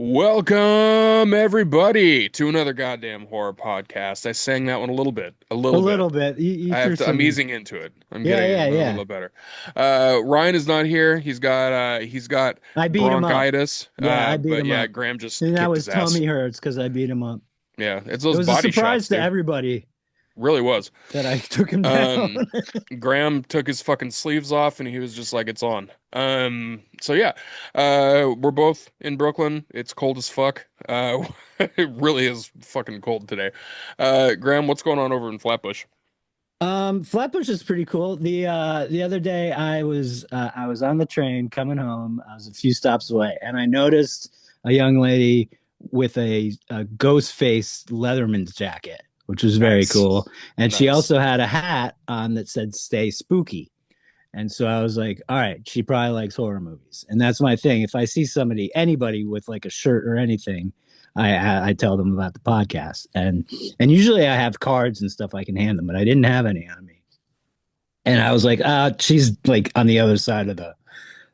Welcome everybody to another goddamn horror podcast. I sang that one a little bit, a A little bit. little bit. You I threw have to. I'm some. easing into it. I'm Yeah, getting yeah, a yeah. little better. Ryan is not here. He's got I beat him up. bronchitis. Yeah, I beat But him yeah, up. Graham just And that kicked was his ass. tummy hurts because I beat him up. Yeah, it's It those was a body surprise shots, to dude. everybody Really was. that I took him down. Um, Graham took his fucking sleeves off and he was just like, it's on. So yeah, we're both in Brooklyn. It's cold as fuck. It really is fucking cold today. Graham, what's going on over in Flatbush? Flatbush is pretty cool. The other day I was on the train coming home. I was a few stops away, and I noticed a young lady with a ghost face Leatherman's jacket, which was very Nice. cool. And she Nice. also had a hat on that said "Stay Spooky." And so I was like, all right, she probably likes horror movies. And that's my thing. If I see anybody with like a shirt or anything, I tell them about the podcast. And usually I have cards and stuff I can hand them, but I didn't have any on me. And I was like, she's like on the other side of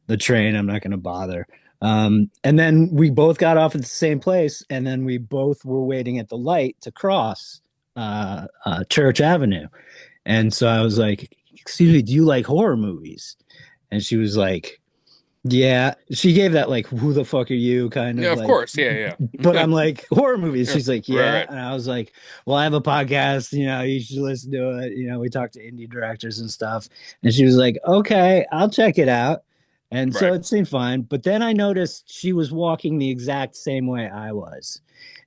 the train. I'm not gonna bother. And then we both got off at the same place, and then we both were waiting at the light to cross Church Avenue. And so I was like, excuse me, do you like horror movies? And she was like, yeah. She gave that like, who the fuck are you kind Yeah, of of like, course. Yeah, but yeah. I'm like, horror movies. Yeah, She's like, right, yeah. right, And I was like, well, I have a podcast, you should listen to it. We talk to indie directors and stuff. And she was like, okay, I'll check it out. And so right. it seemed fine. But then I noticed she was walking the exact same way I was.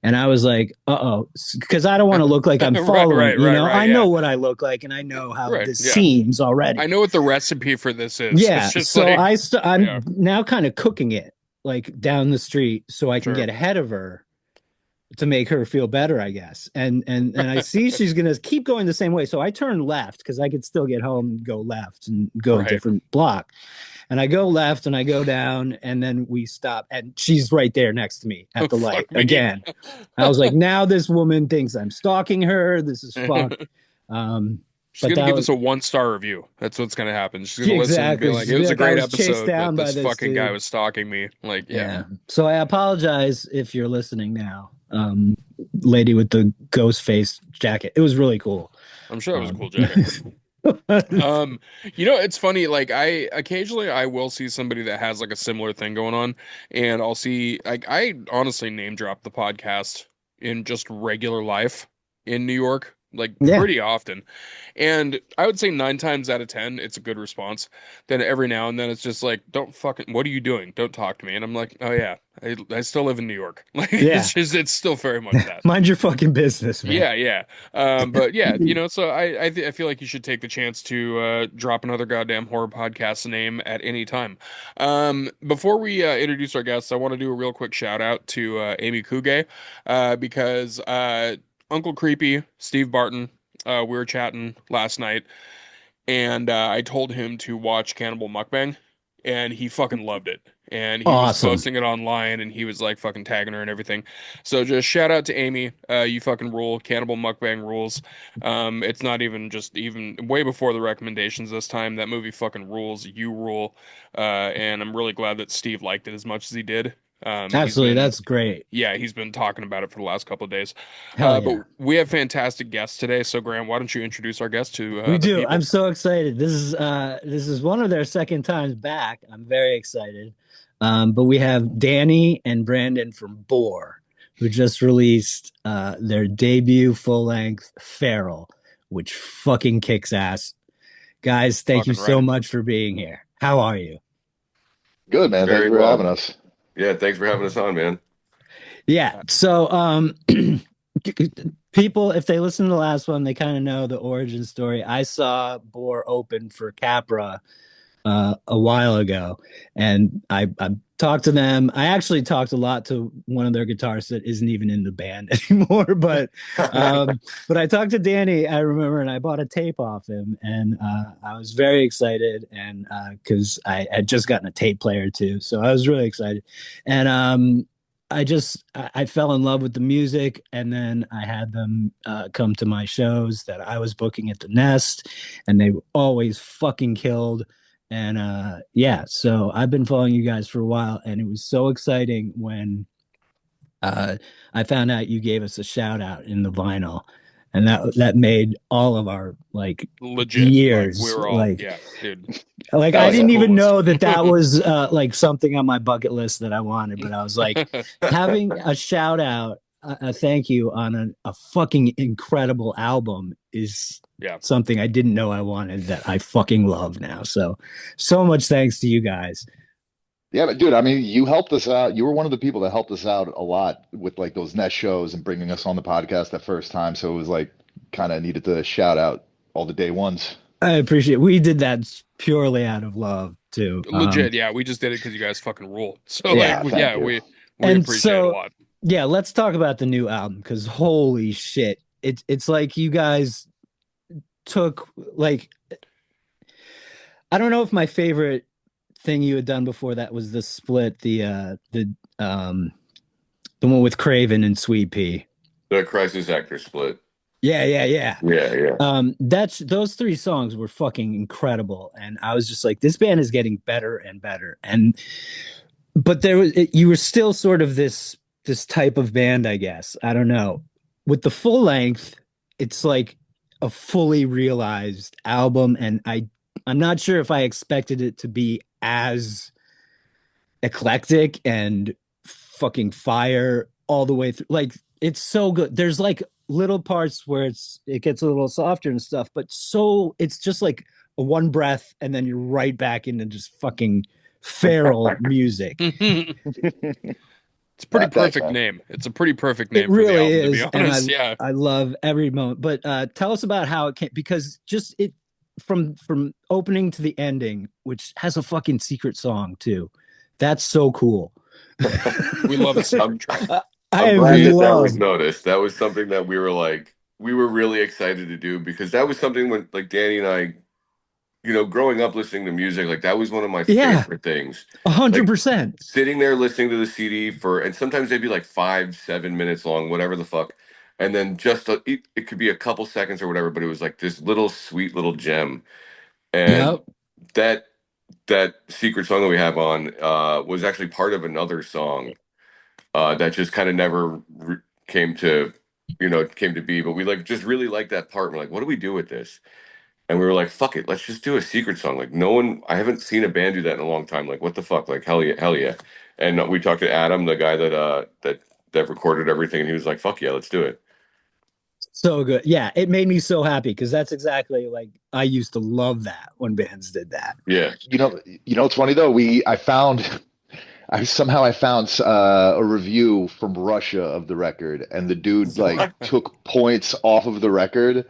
And I was like, uh-oh, because I don't want to look like I'm Right, following, right, right, right. I Yeah, know what I look like and I know how right. this Yeah. seems I already. know what the recipe for this is. It's Yeah, just so like, I'm yeah, now kind of cooking it like down the street so I can sure. get ahead of her to make her feel better, I guess. And I see she's gonna keep going the same way. So I turn left because I could still get home and go left and go a Right. different block. And I go left and I go down, and then we stop, and she's right there next to me at the light Fuck me. again. I was like, now this woman thinks I'm stalking her. This is fucked. Um, She's but gonna that give was us a 1 star review. That's what's gonna happen. She's gonna listen and be exactly. like, She's "It be was a like, I great was chased episode, but down by this this fucking guy dude. was stalking me." Like, yeah, Yeah. So I apologize if you're listening now. Lady with the ghost face jacket. It was really cool. I'm sure that was a Um, cool jacket. Um, it's funny. Like, I occasionally I will see somebody that has like a similar thing going on, and I'll see like I honestly name drop the podcast in just regular life in New York, like yeah. pretty often. And I would say 9 times out of 10, it's a good response. Then every now and then it's just like, don't fucking, what are you doing? Don't talk to me. And I'm like, oh yeah, I still live in New York. Like Yeah. it's still very much that. Mind your fucking business, man. Yeah, yeah. But yeah, so I feel like you should take the chance to drop another goddamn horror podcast name at any time. Before we introduce our guests, I want to do a real quick shout out to Amy Kuge, because Uncle Creepy, Steve Barton, we were chatting last night, and I told him to watch Cannibal Mukbang, and he fucking loved it. And he was Awesome. posting it online, and he was like fucking tagging her and everything. So just shout out to Amy. You fucking rule. Cannibal Mukbang rules. It's not even just even way before the recommendations this time. That movie fucking rules. You rule. And I'm really glad that Steve liked it as much as he did. He's Absolutely. been That's great. Yeah, he's been talking about it for the last couple of days. Hell But yeah. we have fantastic guests today. So Graham, why don't you introduce our guests to We the do. I'm people? so excited. This is one of their second times back. I'm very excited. But we have Danny and Brandon from Boar, who just released their debut full length Feral, which fucking kicks ass. Guys, thank you Fucking so right. much for being here. How are you? Good, man. Thank Very you for having well. us. Yeah, thanks for having us on, man. Yeah. So, people, if they listen to the last one, they kind of know the origin story. I saw Boar open for Capra a while ago, and I talked to them. I actually talked a lot to one of their guitarists that isn't even in the band anymore, but I talked to Danny. I remember, and I bought a tape off him, and I was very excited, and because I had just gotten a tape player too, so I was really excited, and I fell in love with the music, and then I had them come to my shows that I was booking at the Nest, and they always fucking killed. And yeah, so I've been following you guys for a while, and it was so exciting when I found out you gave us a shout out in the vinyl, and that made all of our like Legit. Like we years. were all, yeah, dude. Like That I Hell was the yeah. didn't even coolest. know that was like something on my bucket list that I wanted, but I was like having a shout out, a thank you on a fucking incredible album is Yeah. something I didn't know I wanted that I fucking love now. So much thanks to you guys. Yeah, but dude, I mean, you helped us out. You were one of the people that helped us out a lot with like those Nest shows and bringing us on the podcast that first time. So it was like kind of needed to shout out all the day ones. I appreciate it. We did that purely out of love too. Legit. Yeah, we just did it because you guys fucking rule. So like, Yeah. Thank you. we And appreciate it a so lot. yeah, let's talk about the new album because holy shit. It's like you guys took like I don't know if my favorite thing you had done before that was the split, the one with Craven and Sweet Pea. The Crisis Actor split. Yeah. Yeah, yeah. That's those three songs were fucking incredible, and I was just like, this band is getting better and better. And but you were still sort of this type of band, I guess. I don't know. With the full length, it's like a fully realized album, and I'm not sure if I expected it to be as eclectic and fucking fire all the way through. Like it's so good. There's like little parts where it gets a little softer and stuff, but so it's just like a one breath and then you're right back into just fucking feral music. It's a pretty Thanks, perfect man. name. It's a pretty perfect It name for the really album, to be is, and honest. Yeah. I love every moment. But tell us about how it came, because just it from opening to the ending, which has a fucking secret song too. That's so cool. We love a secret track. I I'm glad that was love. noticed. That was something that we were really excited to do because that was something when like Danny and I, growing up listening to music, like that was one of my Yeah, favorite things. Like 100%. sitting there listening to the CD and sometimes they'd be like 5, 7 minutes long, whatever the fuck. And then it could be a couple seconds or whatever, but it was like this little sweet little gem. And Yep. that that secret song that we have on was actually part of another song that just kind of never came to came to be. But we like just really like that part. We're like, what do we do with this? And we were like, fuck it, let's just do a secret song. Like I haven't seen a band do that in a long time. Like, what the fuck? Like, hell yeah, hell yeah. And we talked to Adam, the guy that recorded everything, and he was like, fuck yeah, let's do it. So good. Yeah, it made me so happy because that's exactly like I used to love that when bands did that. Yeah. It's funny though. I found a review from Russia of the record, and the dude like took points off of the record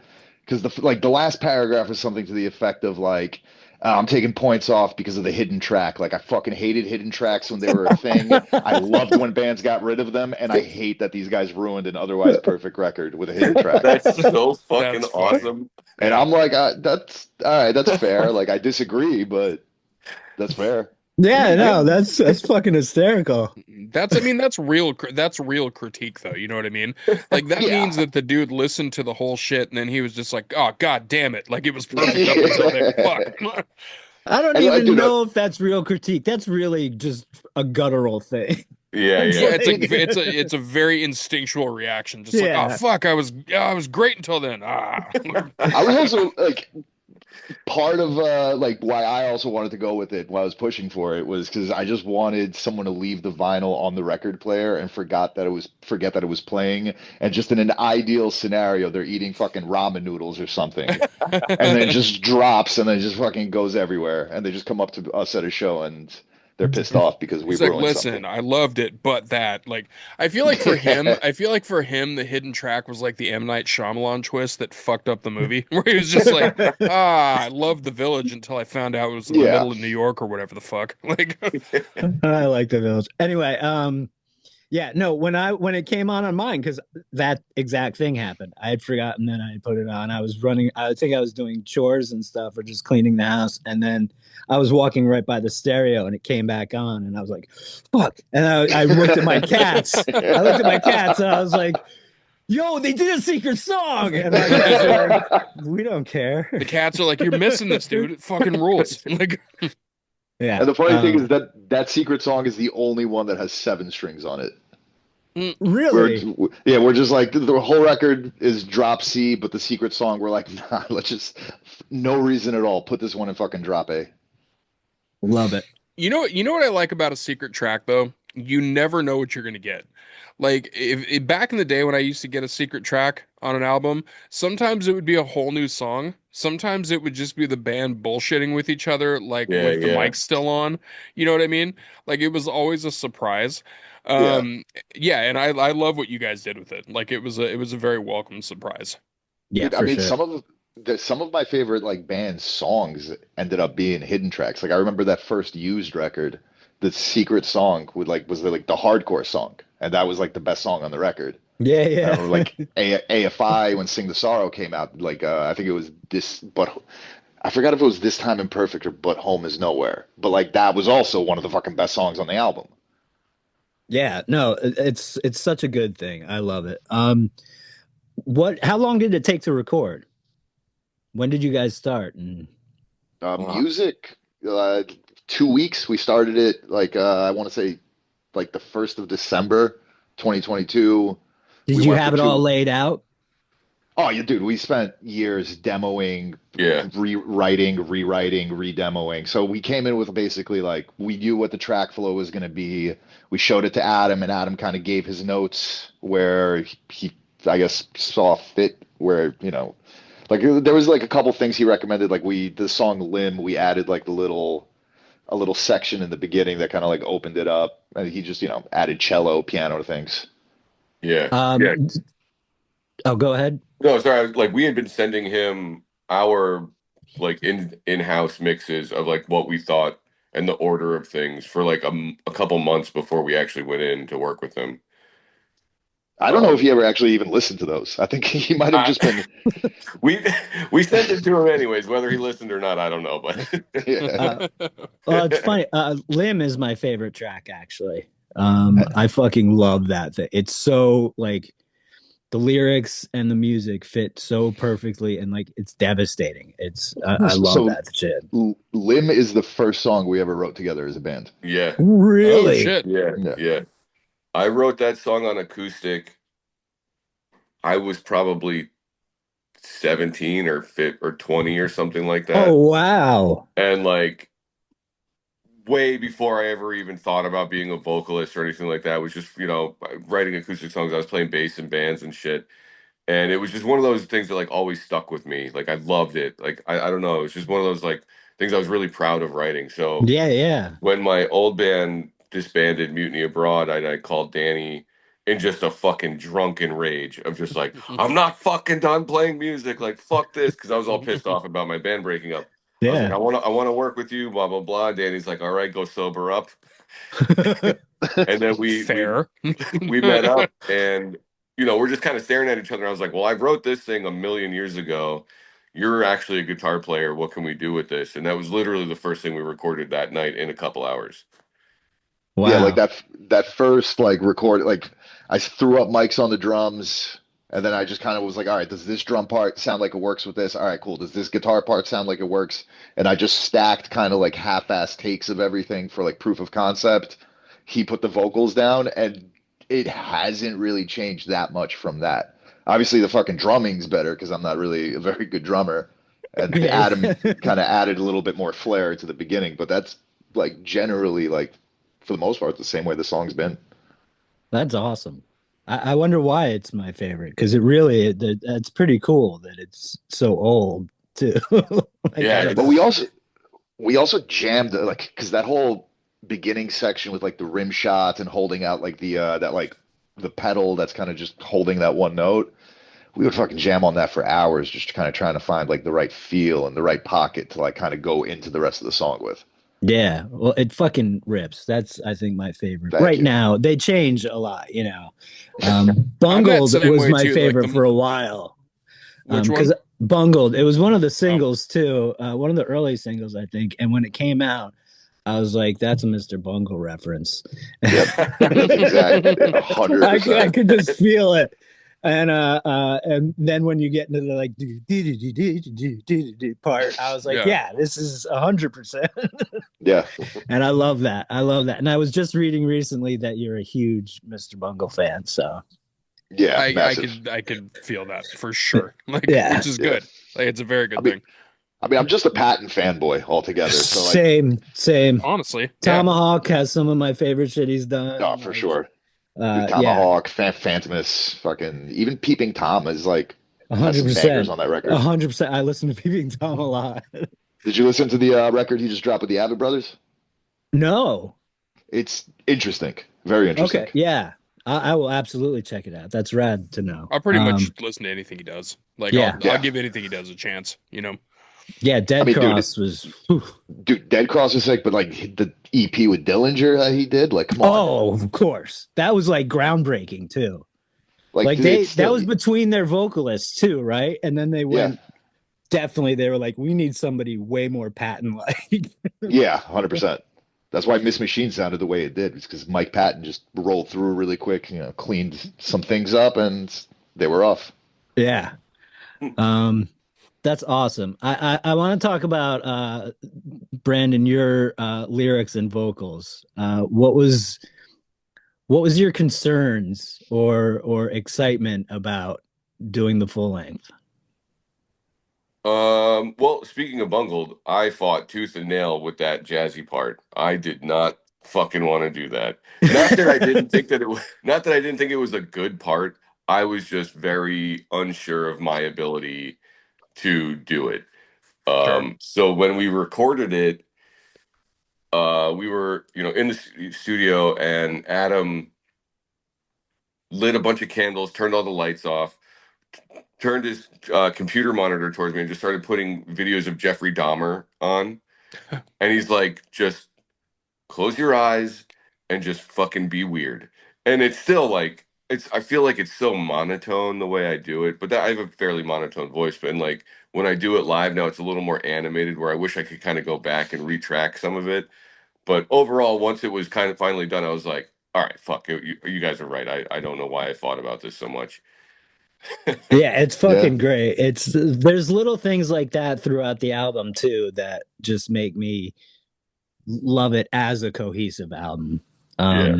because the last paragraph is something to the effect of like, I'm taking points off because of the hidden track. Like I fucking hated hidden tracks when they were a thing. I loved when bands got rid of them, and I hate that these guys ruined an otherwise perfect record with a hidden track. That's so fucking That's funny. awesome. And I'm like, that's all right, that's fair. Like I disagree, but that's fair. Yeah, no, that's fucking hysterical. I mean, that's real critique though. You know what I mean? Like that Yeah. means that the dude listened to the whole shit and then he was just like, oh, God damn it. Like it was perfect up until there. Fuck. I don't And even dude, know if that's real critique. That's really just a guttural thing. Yeah, It's yeah. Yeah, like- it's a very instinctual reaction. Just like, oh Yeah. fuck, I was great until then. Ah. I was also like part of like why I also wanted to go with it while I was pushing for it was because I just wanted someone to leave the vinyl on the record player and forget that it was playing, and just in an ideal scenario they're eating fucking ramen noodles or something, and then it just drops and then it just fucking goes everywhere, and they just come up to us at a show and they're pissed off because we He's like, ruined listen, something. I loved it, but that, like, I feel like for him, the hidden track was like the M. Night Shyamalan twist that fucked up the movie, where he was just like, I loved The Village until I found out it was in the Yeah. middle of New York or whatever the fuck. Like, I like the village. Anyway, yeah, no, when it came on mine, because that exact thing happened. I had forgotten that I had put it on. I think I was doing chores and stuff or just cleaning the house, and then I was walking right by the stereo and it came back on, and I was like, fuck. And I looked at my cats. I looked at my cats and I was like, yo, they did a secret song. And my cats are like, we don't care. the cats are like, you're missing this, dude. It fucking rules. Like, Yeah. And the funny thing is that secret song is the only one that has 7 strings on it. Really? We're just like the whole record is drop C, but the secret song we're like, nah, let's just no reason at all. Put this one in fucking drop A. Love it. You know what I like about a secret track though? You never know what you're gonna get. Like if back in the day when I used to get a secret track on an album, sometimes it would be a whole new song. Sometimes it would just be the band bullshitting with each other, like Yeah, with the yeah, mic still on. You know what I mean? Like it was always a surprise. Yeah. Um, yeah, and I love what you guys did with it. Like it was a very welcome surprise. Yeah, Dude, I for mean, sure. some of my favorite like band songs ended up being hidden tracks. Like I remember that first Used record, the secret song would like was the hardcore song, and that was like the best song on the record. Yeah, I yeah. remember like AFI when Sing the Sorrow came out, like I think it was this, but I forgot if it was This Time Imperfect or But Home Is Nowhere. But like that was also one of the fucking best songs on the album. Yeah, no, it's such a good thing. I love it. How long did it take to record? When did you guys start? And uh, Music, 2 weeks. We started it like I want to say like the 1st of December, 2022. We did you went for have it all two. laid out? Oh, yeah, dude, we spent years demoing, yeah, rewriting, rewriting, redemoing. So we came in with basically like we knew what the track flow was going to be. We showed it to Adam, and Adam kind of gave his notes where I guess, saw fit. Where like there was like a couple things he recommended. Like the song "Limb," we added like a little section in the beginning that kind of like opened it up, and he just added cello, piano things. yeah. Yeah. Oh, go ahead. No, sorry. Like we had been sending him our like in-house mixes of like what we thought and the order of things for like a couple months before we actually went in to work with him. I don't know if Um, he ever actually even listened to those. I think he might have I, just been. we we sent it to him anyways, whether he listened or not, I don't know. But Yeah. Uh, well, it's funny. Limb is my favorite track, actually. I fucking love that thing. It's so like the lyrics and the music fit so perfectly, and like it's devastating. I love So that shit. Limb is the first song we ever wrote together as a band. yeah, Oh Really? shit. yeah, Yeah. yeah. I wrote that song on acoustic. I was probably 17 or 20 or something like Oh, that. wow. And like way before I ever even thought about being a vocalist or anything like that, I was just, writing acoustic songs. I was playing bass in bands and shit. And it was just one of those things that like always stuck with me. Like I loved it. Like I don't know, it was just one of those like things I was really proud of writing. So Yeah, yeah. when my old band disbanded Mutiny Abroad, I called Danny in just a fucking drunken rage of just like, I'm not fucking done playing music. Like, fuck this. Cause I was all pissed off about my band breaking up. I was like, Yeah. I want to work with you, blah, blah, blah. Danny's like, all right, go sober up. And then Fair. we met up and, we're just kind of staring at each other. I was like, well, I wrote this thing a million years ago. You're actually a guitar player. What can we do with this? And that was literally the first thing we recorded that night in a couple hours. Yeah, like Wow. that first like record, like I threw up mics on the drums, and then I just kind of was like, all right, does this drum part sound like it works with this? All right, cool. Does this guitar part sound like it works? And I just stacked kind of like half-ass takes of everything for like proof of concept. He put the vocals down, and it hasn't really changed that much from that. Obviously, the fucking drumming's better because I'm not really a very good drummer, and Yeah. Adam kind of added a little bit more flair to the beginning, but that's like generally like for the most part the same way the song's been. That's awesome. I wonder why it's my favorite because that's pretty cool that it's so old too. Like Yeah, I don't But know. we also jammed like because that whole beginning section with like the rim shot and holding out like that like the pedal that's kind of just holding that one note. We would fucking jam on that for hours, just kind of trying to find like the right feel and the right pocket to like kind of go into the rest of the song with. Yeah, well, it fucking rips. That's I think my favorite. Thank Right you. now, they change a lot, you know. I'm that Bungled same was way my too. Like favorite the for a while. which Because one? Bungled, it was one of the Oh. singles too, one of the early singles, I think. And when it came out, I was like, "That's a Mr. Bungle reference." Yep. Exactly. I 100%. could just feel it, and and then when you get into the like part, I was like, Yeah. yeah, this is 100%. Yeah. And I love that. I love that. And I was just reading recently that you're a huge Mr. Bungle fan. So Yeah. I Massive. could feel that for sure. Like, yeah, which is Yeah. good. Like, it's a very I good mean, thing. I'm just a Patton fanboy altogether. So like, same. Honestly, yeah. Tomahawk has some of my favorite shit he's no, done. for Like, sure. Dude, yeah, Tomahawk, Phantomus, fucking even Peeping Tom is like a has hundred some bangers percent, on that a record. 100%. I listen to Peeping Tom a lot. Did you listen to the record he just dropped with the Avid Brothers? No, It's interesting, very interesting. okay, yeah, I will absolutely check it out. That's rad to know. I'll pretty much listen to anything he does. Like, Yeah, I'll Yeah, give anything he does a chance, you know? yeah. I Dead mean, Cross was. Whew. dude, Dead Cross is sick, but like the EP with Dillinger that he did, like, come on, Oh, of course, that was like groundbreaking too. like Like it's that still, was between their vocalists too, right? And then they yeah, went definitely. They were like, we need somebody way more Patton like. yeah, 100%. That's why Miss Machine sounded the way it did, because Mike Patton just rolled through really quick, cleaned some things up, and they were off. Yeah. Um, that's awesome. I want to talk about Brandon, your lyrics and vocals. What was your concerns or excitement about doing the full length? Well, speaking of bungled, I fought tooth and nail with that jazzy part. I did not fucking want to do that. Not that I didn't think that it was, not that I didn't think it was a good part. I was just very unsure of my ability to do it. Sure. So when we recorded it, we were, in the studio, and Adam lit a bunch of candles, turned all the lights off, turned his computer monitor towards me, and just started putting videos of Jeffrey Dahmer on. And he's like, just close your eyes and just fucking be weird. And it's still like, I feel like it's so monotone the way I do it, but I have a fairly monotone voice. But like when I do it live now, it's a little more animated, where I wish I could kind of go back and retrack some of it. But overall, once it was kind of finally done, I was like, all right, fuck, you guys are right. I don't know why I thought about this so much. Yeah, it's Yeah, fucking great. There's little things like that throughout the album too that just make me love it as a cohesive album. Yeah.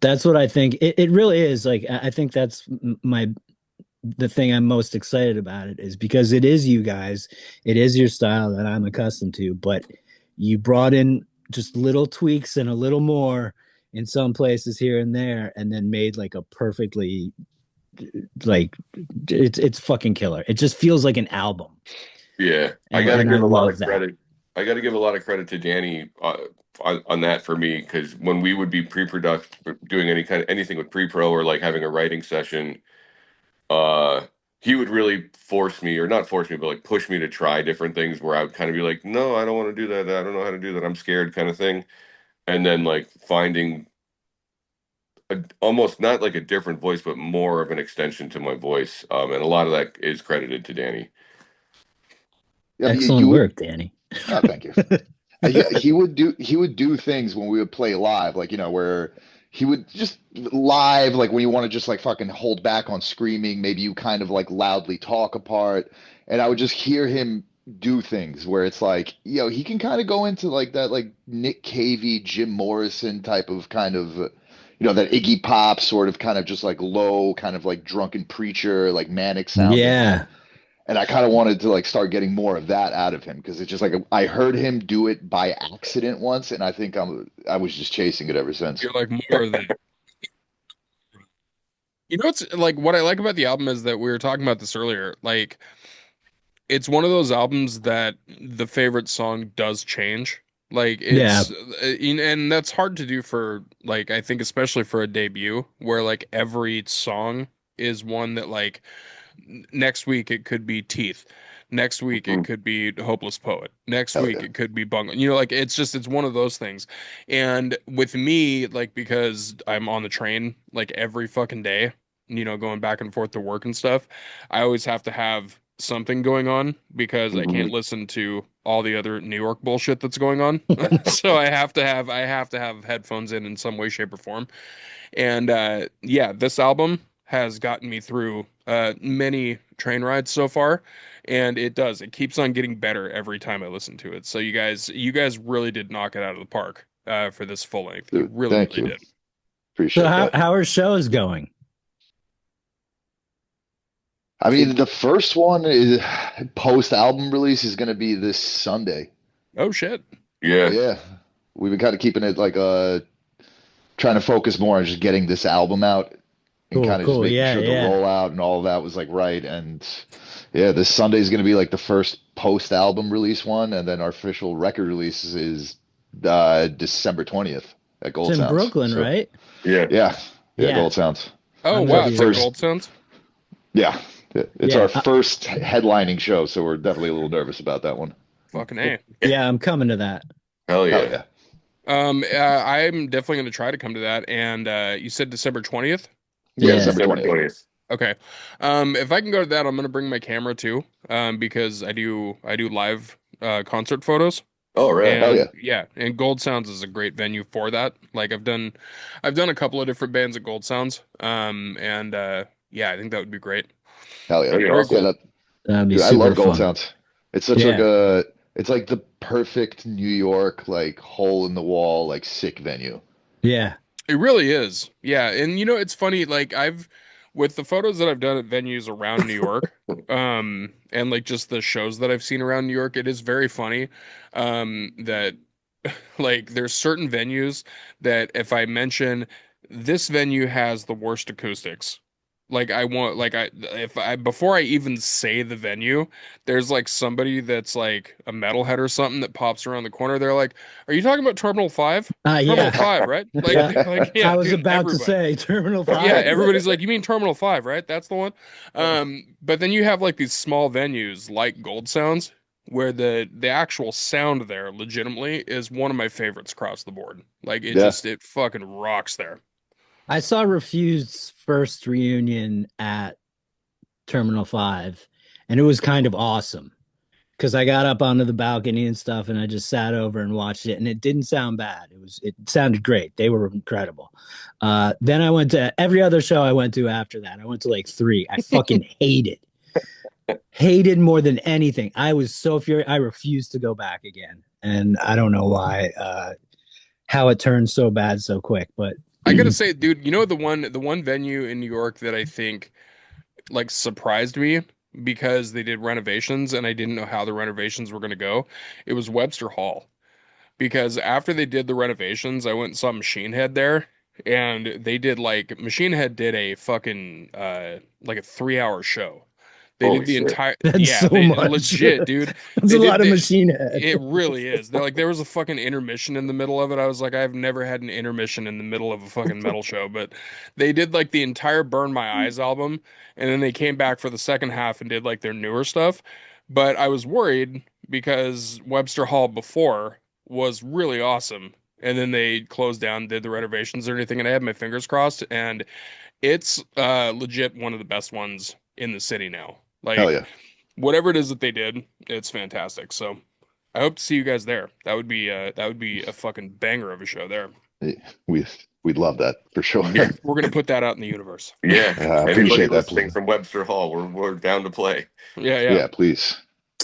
That's what I think. It really is. Like I think that's my the thing I'm most excited about it is because it is you guys, it is your style that I'm accustomed to, but you brought in just little tweaks and a little more in some places here and there, and then made like a perfectly like it's fucking killer. It just feels like an album, Yeah, I got to and I give a lot love of that. credit. I got to give a lot of credit to Danny on that for me, because when we would be pre-production, doing anything with pre-pro or like having a writing session, uh, he would really force me, or not force me, but like push me to try different things where I would kind of be like, no, I don't want to do that. I don't know how to do that. I'm scared, kind of thing. And then like finding almost not like a different voice, but more of an extension to my voice. And a lot of that is credited to Danny. I mean, Excellent work, Danny. oh, thank you. He would do things when we would play live, like where he would just live, like when you want to just like fucking hold back on screaming, maybe you kind of like loudly talk apart, and I would just hear him do things where it's like, he can kind of go into like that like Nick Cavey, Jim Morrison type of kind of that Iggy Pop sort of kind of just like low, kind of like drunken preacher, like manic sounding. Yeah, And I kind of wanted to like start getting more of that out of him, because it's just like I heard him do it by accident once, and I think I was just chasing it ever since. You're like more of that. You know what's like what I like about the album is that we were talking about this earlier. Like it's one of those albums that the favorite song does change. Like yeah, and that's hard to do for like I think especially for a debut where like every song is one that like next week it could be Teeth. Next week it Mhm. could be Hopeless Poet. Next Hell week yeah. it could be Bungle. Like it's one of those things. And with me, like because I'm on the train like every fucking day, going back and forth to work and stuff, I always have to have something going on because I can't Mhm. listen to all the other New York bullshit that's going on. So I have to have headphones in some way, shape, or form. And yeah, this album has gotten me through many train rides so far, and it does. It keeps on getting better every time I listen to it. So you guys really did knock it out of the park for this full length. You Dude, really, thank really you. did. So Appreciate how that. how are shows going? I mean, the first one is post album release is going to be this Sunday. Oh shit. Yeah. Yeah, we've been kind of keeping it like trying to focus more on just getting this album out and Cool, kind of just cool. making Yeah, sure the yeah. rollout and all of that was like right. And yeah, this Sunday is going to be like the first post album release one, and then our official record release is December 20th at It's Gold in Sounds. Brooklyn, So right? yeah. yeah, yeah, Yeah. Gold Sounds. Oh I'm It's gonna our wow, be it's at there. Gold first, Sounds. yeah, it's our Yeah. first headlining show, so we're definitely a little nervous about that one. Fucking A. Yeah, I'm coming to that. Hell Hell yeah. yeah, I'm definitely going to try to come to that. And you said December 20th? yeah, Yeah. December December 20th. 20th. Okay. If I can go to that, I'm going to bring my camera too, because I do live concert photos. Oh, right. Hell And yeah, yeah, and Gold Sounds is a great venue for that. Like I've done a couple of different bands at Gold Sounds. And yeah, I think that would be great. hell yeah, That'd be Very yeah. awesome. cool. That That'd be Dude, I super love Gold fun. Sounds. It's such like Yeah. it's like the perfect New York, like hole in the wall, like sick venue. Yeah. It really is. Yeah, and it's funny, like with the photos that I've done at venues around New York, and like just the shows that I've seen around New York, it is very funny, that like there's certain venues that if I mention this venue has the worst acoustics, like I want like I if I before I even say the venue, there's like somebody that's like a metalhead or something that pops around the corner. They're like, "Are you talking about Terminal 5? Terminal Yeah. 5, right?" Like Yeah. they're like, I "Yeah, was dude, about to everybody." say Terminal Yeah, 5. everybody's like, "You mean Terminal 5, right? That's the one." But then you have like these small venues like Gold Sounds where the actual sound there legitimately is one of my favorites across the board. Like Yeah. it fucking rocks there. I saw Refused's first reunion at Terminal 5, and it was kind of awesome because I got up onto the balcony and stuff, and I just sat over and watched it, and it didn't sound bad. It sounded great. They were incredible. Then I went to every other show I went to after that. I went to like three. I fucking hated more than anything. I was so furious. I refused to go back again, and I don't know why. How it turned so bad so quick, but I gotta say, dude, the one venue in New York that I think like surprised me because they did renovations and I didn't know how the renovations were gonna go. It was Webster Hall. Because after they did the renovations, I went and saw Machine Head there, and they did like Machine Head did a fucking like a 3 hour show. They did Holy the shit. entire that's yeah, so they much. legit, dude. That's a They did lot of the Machine Head. it really is. They're like there was a fucking intermission in the middle of it. I was like, I've never had an intermission in the middle of a fucking metal show, but they did like the entire Burn My Eyes album, and then they came back for the second half and did like their newer stuff. But I was worried because Webster Hall before was really awesome. And then they closed down, did the renovations or anything, and I had my fingers crossed. And it's legit one of the best ones in the city now. Hell Like yeah. whatever it is that they did, it's fantastic. So I hope to see you guys there. That would be a fucking banger of a show there. We we'd love that for sure. Yeah. We're gonna put that out in the universe. Yeah. I Anybody appreciate that. listening from Webster Hall, we're down to play. Yeah, yeah. Yeah, please,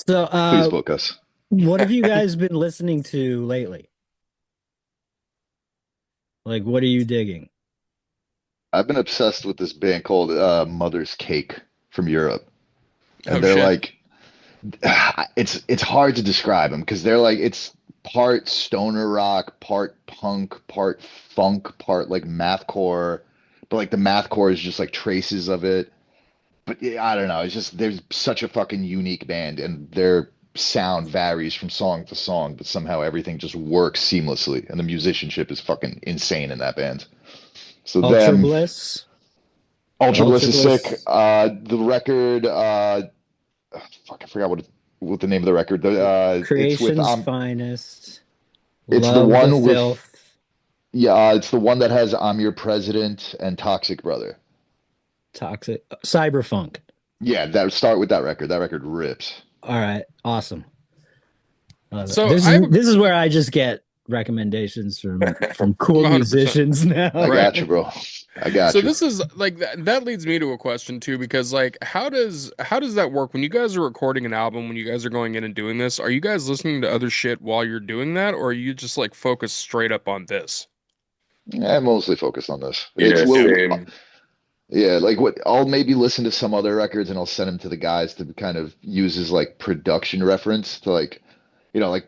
So, please book us. what have you guys been listening to lately? Like, what are you digging? I've been obsessed with this band called Mother's Cake from Europe, Oh and they're shit. like it's hard to describe them because they're like it's part stoner rock, part punk, part funk, part like mathcore, but like the mathcore is just like traces of it. But yeah, I don't know. It's just there's such a fucking unique band, and their sound varies from song to song, but somehow everything just works seamlessly, and the musicianship is fucking insane in that band. So Ultra them, Bliss? Ultra Bliss Ultra is sick. Bliss The record, fuck, I forgot what the name of the record. It's with Creation's Finest. it's the Love the one with Filth. yeah, it's the one that has I'm Your President and Toxic Brother. Toxic Cyberfunk. Yeah, that start with that record. That record rips. All right, awesome. So This I is have a this is where I just get recommendations from cool 100%. musicians I now. Right. got you, bro. I So got you. this is like that leads me to a question too, because like how does that work when you guys are recording an album, when you guys are going in and doing this? Are you guys listening to other shit while you're doing that, or are you just like focused straight up on this? I'm mostly focused on this. It's Yeah, well, same. yeah, like what I'll maybe listen to some other records and I'll send them to the guys to kind of use as like production reference to like, like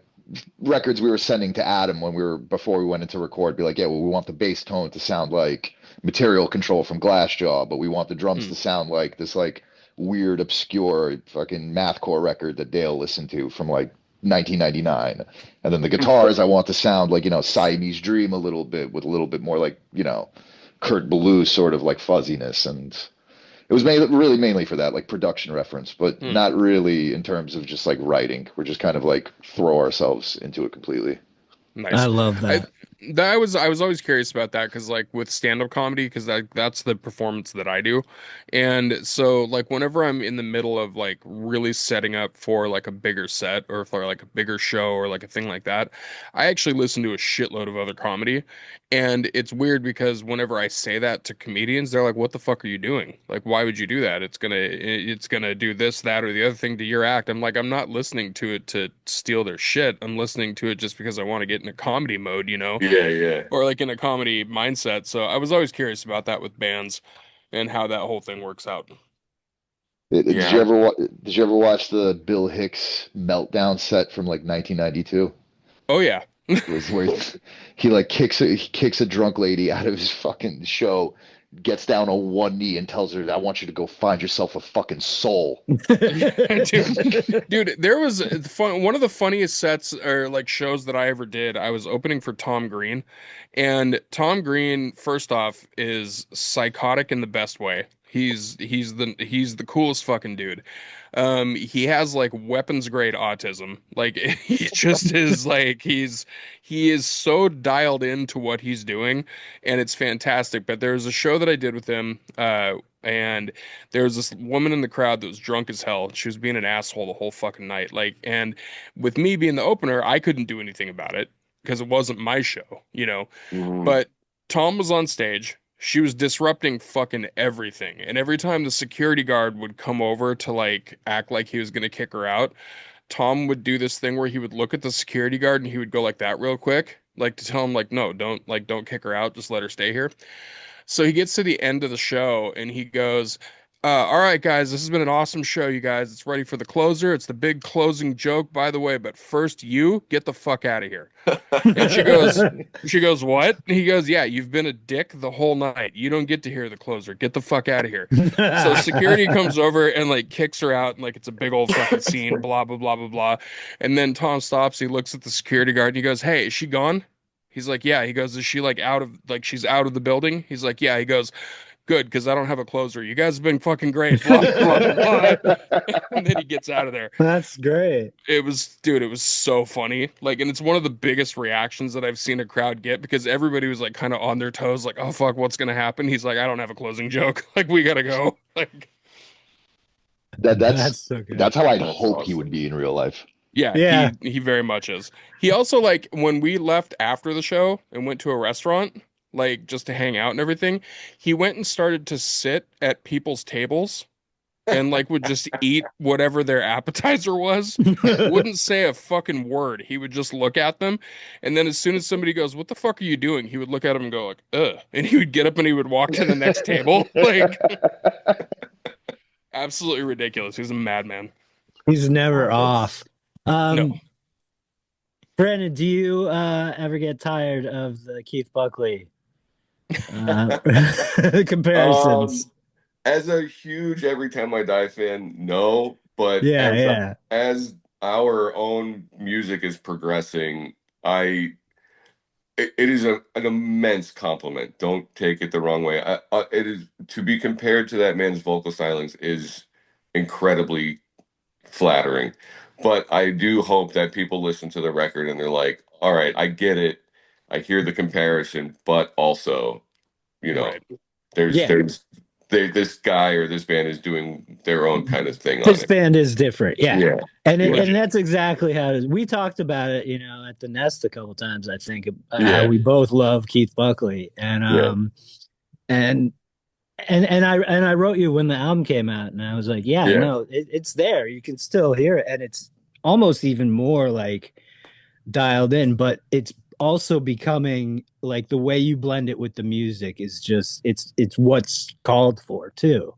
records we were sending to Adam when we were before we went into record, be like, yeah, well, we want the bass tone to sound like Material Control from Glassjaw, but we want the drums Hmm. to sound like this like weird, obscure fucking mathcore record that Dale listened to from like 1999. And then the guitars I want to sound like, Siamese Dream a little bit with a little bit more like, Kurt Ballou sort of like fuzziness. And it was really mainly for that, like production reference, but Hmm. not really in terms of just like writing. We're just kind of like throw ourselves into it completely. I Nice. love I that. I was always curious about that because like with stand-up comedy because that's the performance that I do. And so like whenever I'm in the middle of like really setting up for like a bigger set or for like a bigger show or like a thing like that, I actually listen to a shitload of other comedy. And it's weird because whenever I say that to comedians, they're like, "What the fuck are you doing? Like why would you do that? It's gonna do this, that, or the other thing to your act." I'm like, I'm not listening to it to steal their shit. I'm listening to it just because I want to get in a comedy mode, Yeah, yeah. or like in a comedy mindset. So I was always curious about that with bands and how that whole thing works out. Yeah. Did you ever watch the Bill Hicks meltdown set from like 1992? Oh yeah. Was where he like kicks a drunk lady out of his fucking show, gets down on one knee and tells her, "I want you to go find yourself a fucking soul." Dude, dude, there was one of the funniest sets or like shows that I ever did. I was opening for Tom Green, and Tom Green, first off, is psychotic in the best way. He's the coolest fucking dude. He has like weapons grade autism. Like he just is like he is so dialed into what he's doing, and it's fantastic. But there was a show that I did with him, and there was this woman in the crowd that was drunk as hell. She was being an asshole the whole fucking night. Like, and with me being the opener, I couldn't do anything about it because it wasn't my show. Mhm. But Tom was on stage. She was disrupting fucking everything. And every time the security guard would come over to like act like he was gonna kick her out, Tom would do this thing where he would look at the security guard and he would go like that real quick, like to tell him like, no, don't kick her out, just let her stay here. So he gets to the end of the show and he goes, all right, guys, this has been an awesome show, you guys. It's ready for the closer. It's the big closing joke, by the way, but first you get the fuck out of here. And she goes, what? And he goes, yeah, you've been a dick the whole night. You don't get to hear the closer. Get the fuck out of here. So security comes over and like kicks her out and like it's a big old fucking scene, blah, blah, blah, blah, blah. And then Tom stops, he looks at the security guard and he goes, hey, is she gone? He's like, yeah. He goes, is she like out of like she's out of the building? He's like, yeah. He goes, good, because I don't have a closer. You guys have been fucking great, blah, blah, blah. And then he gets out of there. That's great. Dude, it was so funny. Like, and it's one of the biggest reactions that I've seen a crowd get because everybody was like kind of on their toes, like, oh fuck, what's gonna happen? He's like, I don't have a closing joke. Like, we gotta go. Like, That's That's so good. that's how I'd That's hope he would awesome. be in real life. yeah, Yeah. he very much is. He also like when we left after the show and went to a restaurant, like just to hang out and everything, he went and started to sit at people's tables and like would just eat whatever their appetizer was. Wouldn't say a fucking word. He would just look at them, and then as soon as somebody goes, "What the fuck are you doing?" He would look at him and go like, "Ugh," and he would get up and he would walk to the next table. Like absolutely ridiculous. He's a madman. He's never Oh, that's off. No. Um, Brandon, do you ever get tired of the Keith Buckley uh, comparisons? um as a huge Every Time I Die fan, no, but Yeah, yeah. as our own music is progressing, I it is an immense compliment. Don't take it the wrong way. It is to be compared to that man's vocal stylings is incredibly flattering. But I do hope that people listen to the record and they're like, all right, I get it. I hear the comparison, but also, you know, Right. there's Yeah. this guy or this band is doing their own kind of thing on This it. band is different, yeah. Yeah, yeah, And Legit. that's exactly how it is. We talked about it, at the Nest a couple times. I think how yeah, we both love Keith Buckley, and yeah, and I wrote you when the album came out, and I was like, yeah, yeah, no, it's there. You can still hear it, and it's almost even more like dialed in, but it's also becoming like the way you blend it with the music is just it's what's called for too,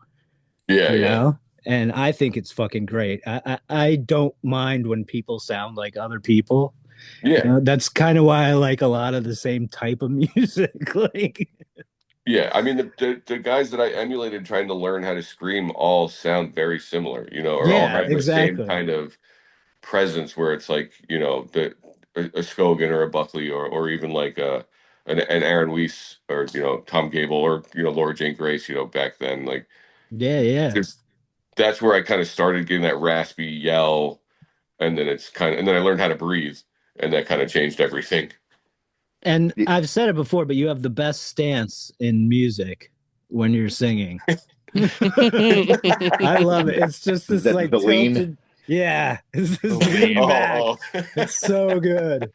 yeah, you yeah, know. And I think it's fucking great. I don't mind when people sound like other people. yeah, That's kind of why I like a lot of the same type of music. Like, yeah. I mean, the guys that I emulated trying to learn how to scream all sound very similar, or all yeah, have the same exactly. kind of presence where it's like, a Skogan or a Buckley or even like an Aaron Weiss or Tom Gable or Laura Jane Grace, back then, like Yeah, yeah. just that's where I kind of started getting that raspy yell, and then and then I learned how to breathe, and that kind of changed everything. And I've said it before, but you have the best stance in music when you're singing. I love it. It's just Is this that like the lean? tilted. Yeah, it's The this lean lean. back. Oh, oh. It's so good.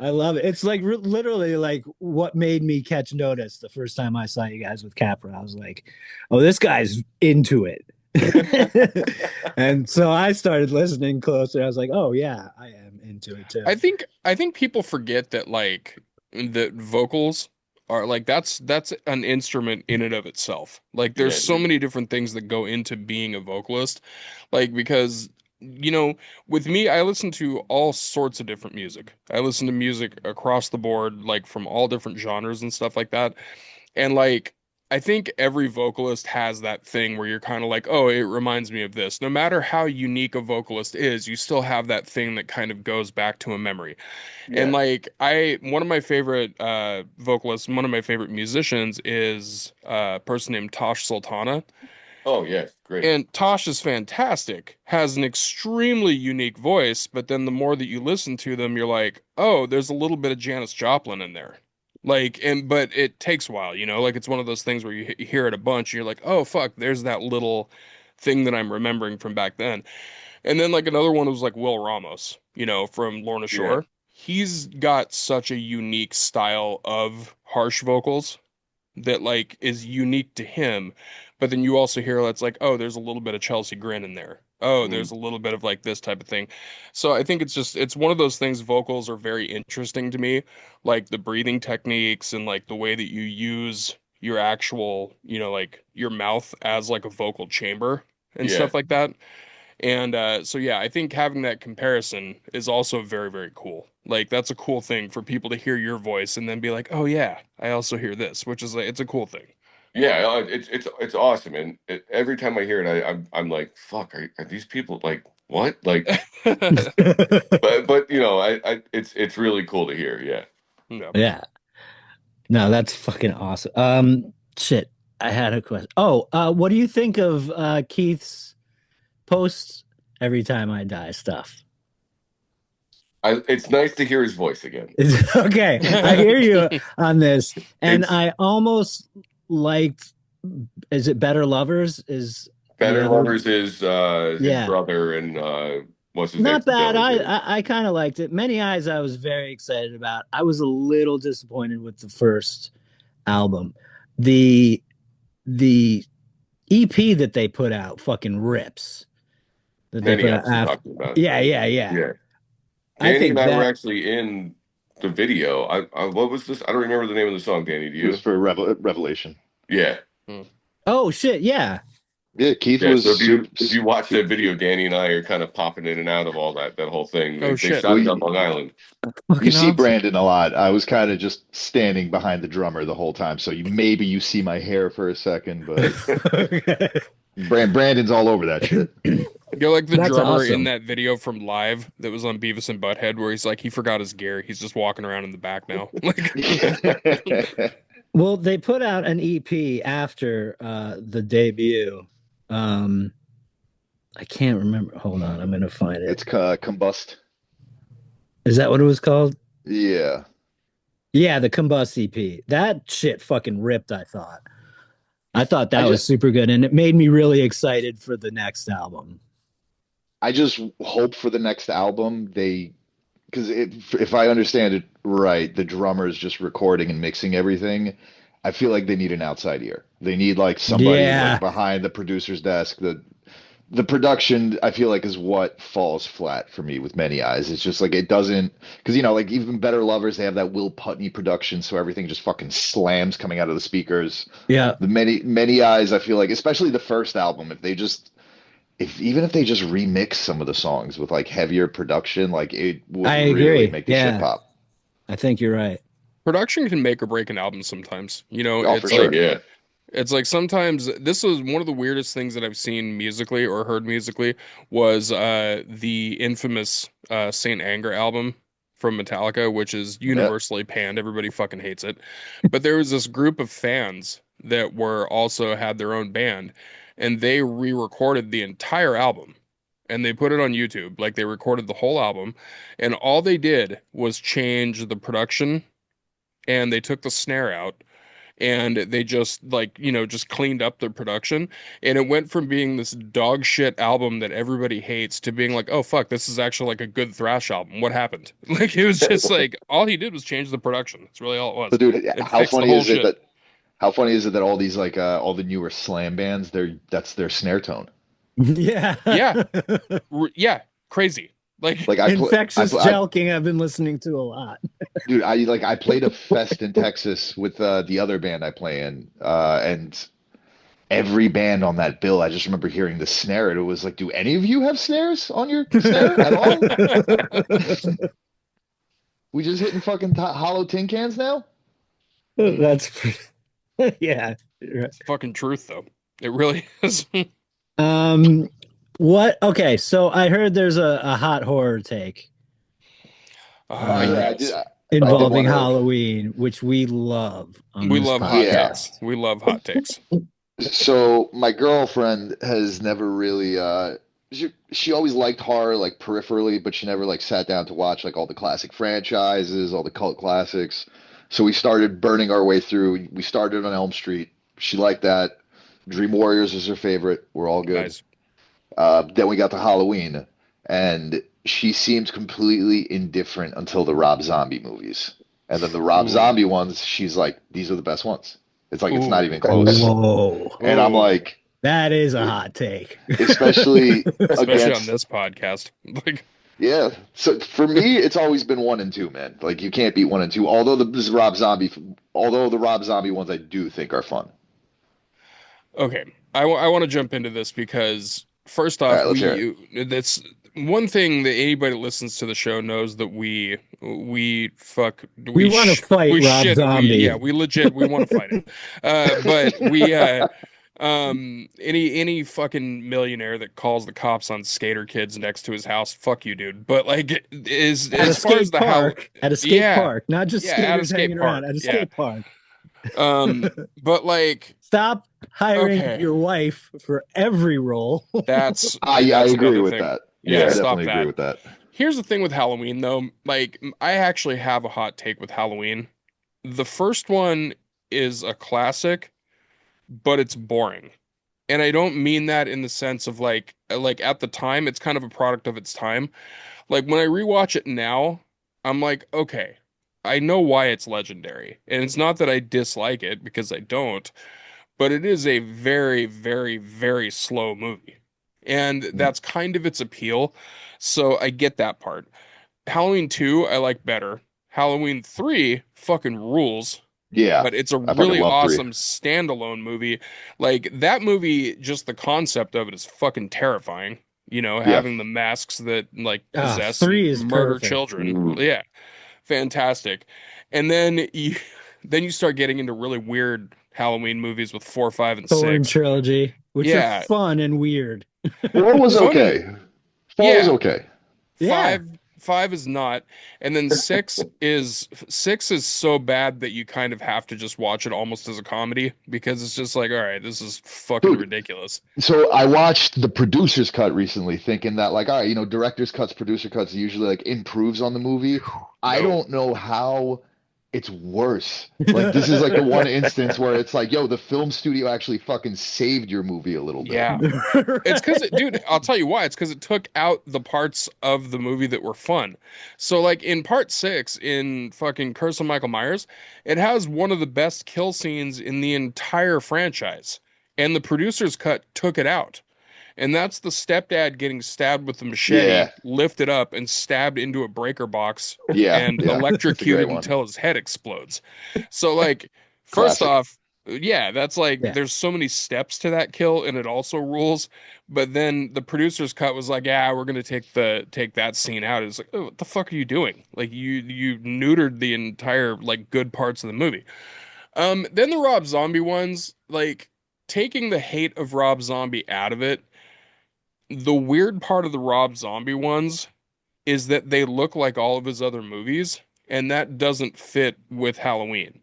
I love it. It's like literally like what made me catch notice the first time I saw you guys with Capra. I was like, oh, this guy's into it. And so I started listening closer. I was like, oh yeah, I am into it too. I think people forget that like the vocals are like that's an instrument in and of itself. Like there's Yeah, so dude. many different things that go into being a vocalist. Like because you know, with me, I listen to all sorts of different music. I listen to music across the board, like from all different genres and stuff like that. And like, I think every vocalist has that thing where you're kind of like, oh, it reminds me of this. No matter how unique a vocalist is, you still have that thing that kind of goes back to a memory. And Yeah. like, one of my favorite vocalists, one of my favorite musicians is a person named Tosh Sultana. Oh, yeah, great. And Tosh is fantastic, has an extremely unique voice, but then the more that you listen to them, you're like, oh, there's a little bit of Janis Joplin in there. But it takes a while, like it's one of those things where you hear it a bunch, and you're like, oh, fuck, there's that little thing that I'm remembering from back then. And then like another one was like Will Ramos, from Lorna Yeah, Shore. He's got such a unique style of harsh vocals that like is unique to him. But then you also hear that's like, oh, there's a little bit of Chelsea Grin in there. Oh, mm, there's a little bit of like this type of thing. So I think it's one of those things. Vocals are very interesting to me, like the breathing techniques and like the way that you use your actual, like your mouth as like a vocal chamber and yeah, stuff like that. And so yeah, I think having that comparison is also very, very cool. Like that's a cool thing for people to hear your voice and then be like, "Oh yeah, I also hear this," which is like it's a cool thing. yeah. It's awesome, and every time I hear it, I'm like, fuck, are these people like what? Like, but it's really cool to hear. Yeah. No. Yeah. No, that's fucking awesome. Shit. I had a question. Oh, what do you think of Keith's posts every time I die stuff? It's nice to hear his voice again. Okay, I hear you on this, and It's I almost liked. Is it Better Lovers? Is the Better other? Lovers is his Yeah, brother and what's his name not from bad. Dillinger. I kind of liked it. Many Eyes, I was very excited about. I was a little disappointed with the first album. The the EP that they put out fucking rips. That they Many put out apps you're after. talking about. Yeah, yeah, yeah. Yeah. I Danny and think I were that. actually in the video. What was this? I don't remember the name of the song, Danny. Do It was you? for Revelation. Yeah. Hmm. Oh shit! Yeah. Yeah, Keith Yeah. was So if super. you watch that video, Danny and I are kind of popping in and out of all that whole thing. Oh They shit. shot Well, it on Long Island. you Fucking see awesome. Brandon a lot. I was kind of just standing behind the drummer the whole time, so you see my hair for a second, but Okay. Brandon's all over that shit. You're like the That's drummer in awesome. that video from Live that was on Beavis and Butthead where he's like he forgot his gear. He's just walking around in the back now. Well, they put out an EP after the debut. Um, I can't remember. Hold on, I'm gonna find it. It's Combust. Is that what it was called? Yeah. Yeah, the Combust EP. That shit fucking ripped, I thought. I thought I that was just super good, and it made me really excited for the next album. I just hope for the next album they because if I understand it right, the drummer is just recording and mixing everything. I feel like they need an outside ear. They need like somebody like Yeah, behind the producer's desk. The production I feel like is what falls flat for me with Many Eyes. It's just like it doesn't because like even Better Lovers they have that Will Putney production, so everything just fucking slams coming out of the speakers. yeah. The Many Eyes I feel like especially the first album if even if they just remix some of the songs with like heavier production, like it would I really agree. make the shit Yeah, pop. I think you're right. Production can make or break an album sometimes. Oh, for Oh sure. yeah. It's like sometimes this was one of the weirdest things that I've seen musically or heard musically was the infamous Saint Anger album from Metallica, which is Yeah. universally panned. Everybody fucking hates it. But there was this group of fans that were also had their own band, and they re-recorded the entire album. And they put it on YouTube. Like they recorded the whole album, and all they did was change the production, and they took the snare out, and they just like just cleaned up their production, and it went from being this dog shit album that everybody hates to being like, oh fuck, this is actually like a good thrash album. What happened? Like it was just like all he did was change the production. That's really all it So was. dude, It fixed the whole shit. how funny is it that all these like all the newer slam bands, that's their snare tone. Yeah. Yeah. Yeah, crazy. Like Like Infectious Jelking I've been listening to a lot. dude, I played a fest in Texas with the other band I play in, and every band on that bill, I just remember hearing the snare, and it was like, do any of you have snares on your snare at all? We just hitting fucking hollow tin cans now? That's yeah. it's fucking truth though. It really is. Um, what? Okay, so I heard there's a hot horror take Oh yeah, Yes. I did involving want to. Halloween, which we love on We this love hot Yeah. podcast. takes. We love hot takes. So my girlfriend has never really she always liked horror like peripherally, but she never like sat down to watch like all the classic franchises, all the cult classics. So we started burning our way through. We started on Elm Street. She liked that. Dream Warriors is her favorite. We're all good. Nice. Then we got to Halloween, and she seemed completely indifferent until the Rob Zombie movies. And then the Rob Ooh. Zombie ones, she's like, these are the best ones. It's like it's not Ooh. even close. Whoa, And I'm Ooh. like, that is a hot take. especially Especially on against, this podcast. Like yeah. So for me, it's always been one and two, man. Like you can't beat one and two. Although the Rob Zombie ones I do think are fun. okay, I want to jump into this because first All off, right, let's hear it. that's one thing that anybody that listens to the show knows that we fuck We want to fight we Rob shit Zombie. we legit we want to fight him. But we any fucking millionaire that calls the cops on skater kids next to his house, fuck you, dude. But like is At a as far as skate the how park, at a skate yeah park, not just yeah at a skaters skate hanging around, park at a yeah skate park. but like Stop hiring okay. your wife for every role. I That's agree another with thing. that. Yeah, Yeah, I stop definitely agree that. with that. Here's the thing with Halloween though. Like I actually have a hot take with Halloween. The first one is a classic, but it's boring. And I don't mean that in the sense of like at the time it's kind of a product of its time. Like when I rewatch it now, I'm like, okay, I know why it's legendary. And it's not that I dislike it because I don't, but it is a very, very, very slow movie. And Mm. that's kind of its appeal. So I get that part. Halloween 2, I like better. Halloween 3 fucking rules, Yeah, but it's a I fucking really love three. awesome standalone movie. Like that movie, just the concept of it is fucking terrifying. Yeah. Having the masks that like Ah, possess and 3 is murder perfect. children. Mm. Yeah, fantastic. And then you start getting into really weird Halloween movies with 4, 5, and Thorn 6. trilogy, which are Yeah, fun and weird. Four was fun and okay. Four was yeah. okay. Yeah. Five is not, and then six is so bad that you kind of have to just watch it almost as a comedy because it's just like, all right, this is fucking Dude, ridiculous. so I watched the producer's cut recently, thinking that like, all right, director's cuts, producer cuts usually like improves on the movie. I No. don't know how it's worse. Like this is like the one instance where it's like, yo, the film studio actually fucking saved your movie a little bit. Yeah. It's because dude, I'll tell you why. It's because it took out the parts of the movie that were fun. So, like in part six, in fucking Curse of Michael Myers, it has one of the best kill scenes in the entire franchise, and the producer's cut took it out. And that's the stepdad getting stabbed with the machete, Yeah, lifted up and stabbed into a breaker box and yeah, it's a great electrocuted one. until his head explodes. So, like, first Classic. off, yeah, that's like Yeah. there's so many steps to that kill, and it also rules. But then the producer's cut was like, yeah, we're gonna take that scene out. It's like, oh, what the fuck are you doing? Like you neutered the entire like good parts of the movie. Then the Rob Zombie ones, like taking the hate of Rob Zombie out of it, the weird part of the Rob Zombie ones is that they look like all of his other movies, and that doesn't fit with Halloween.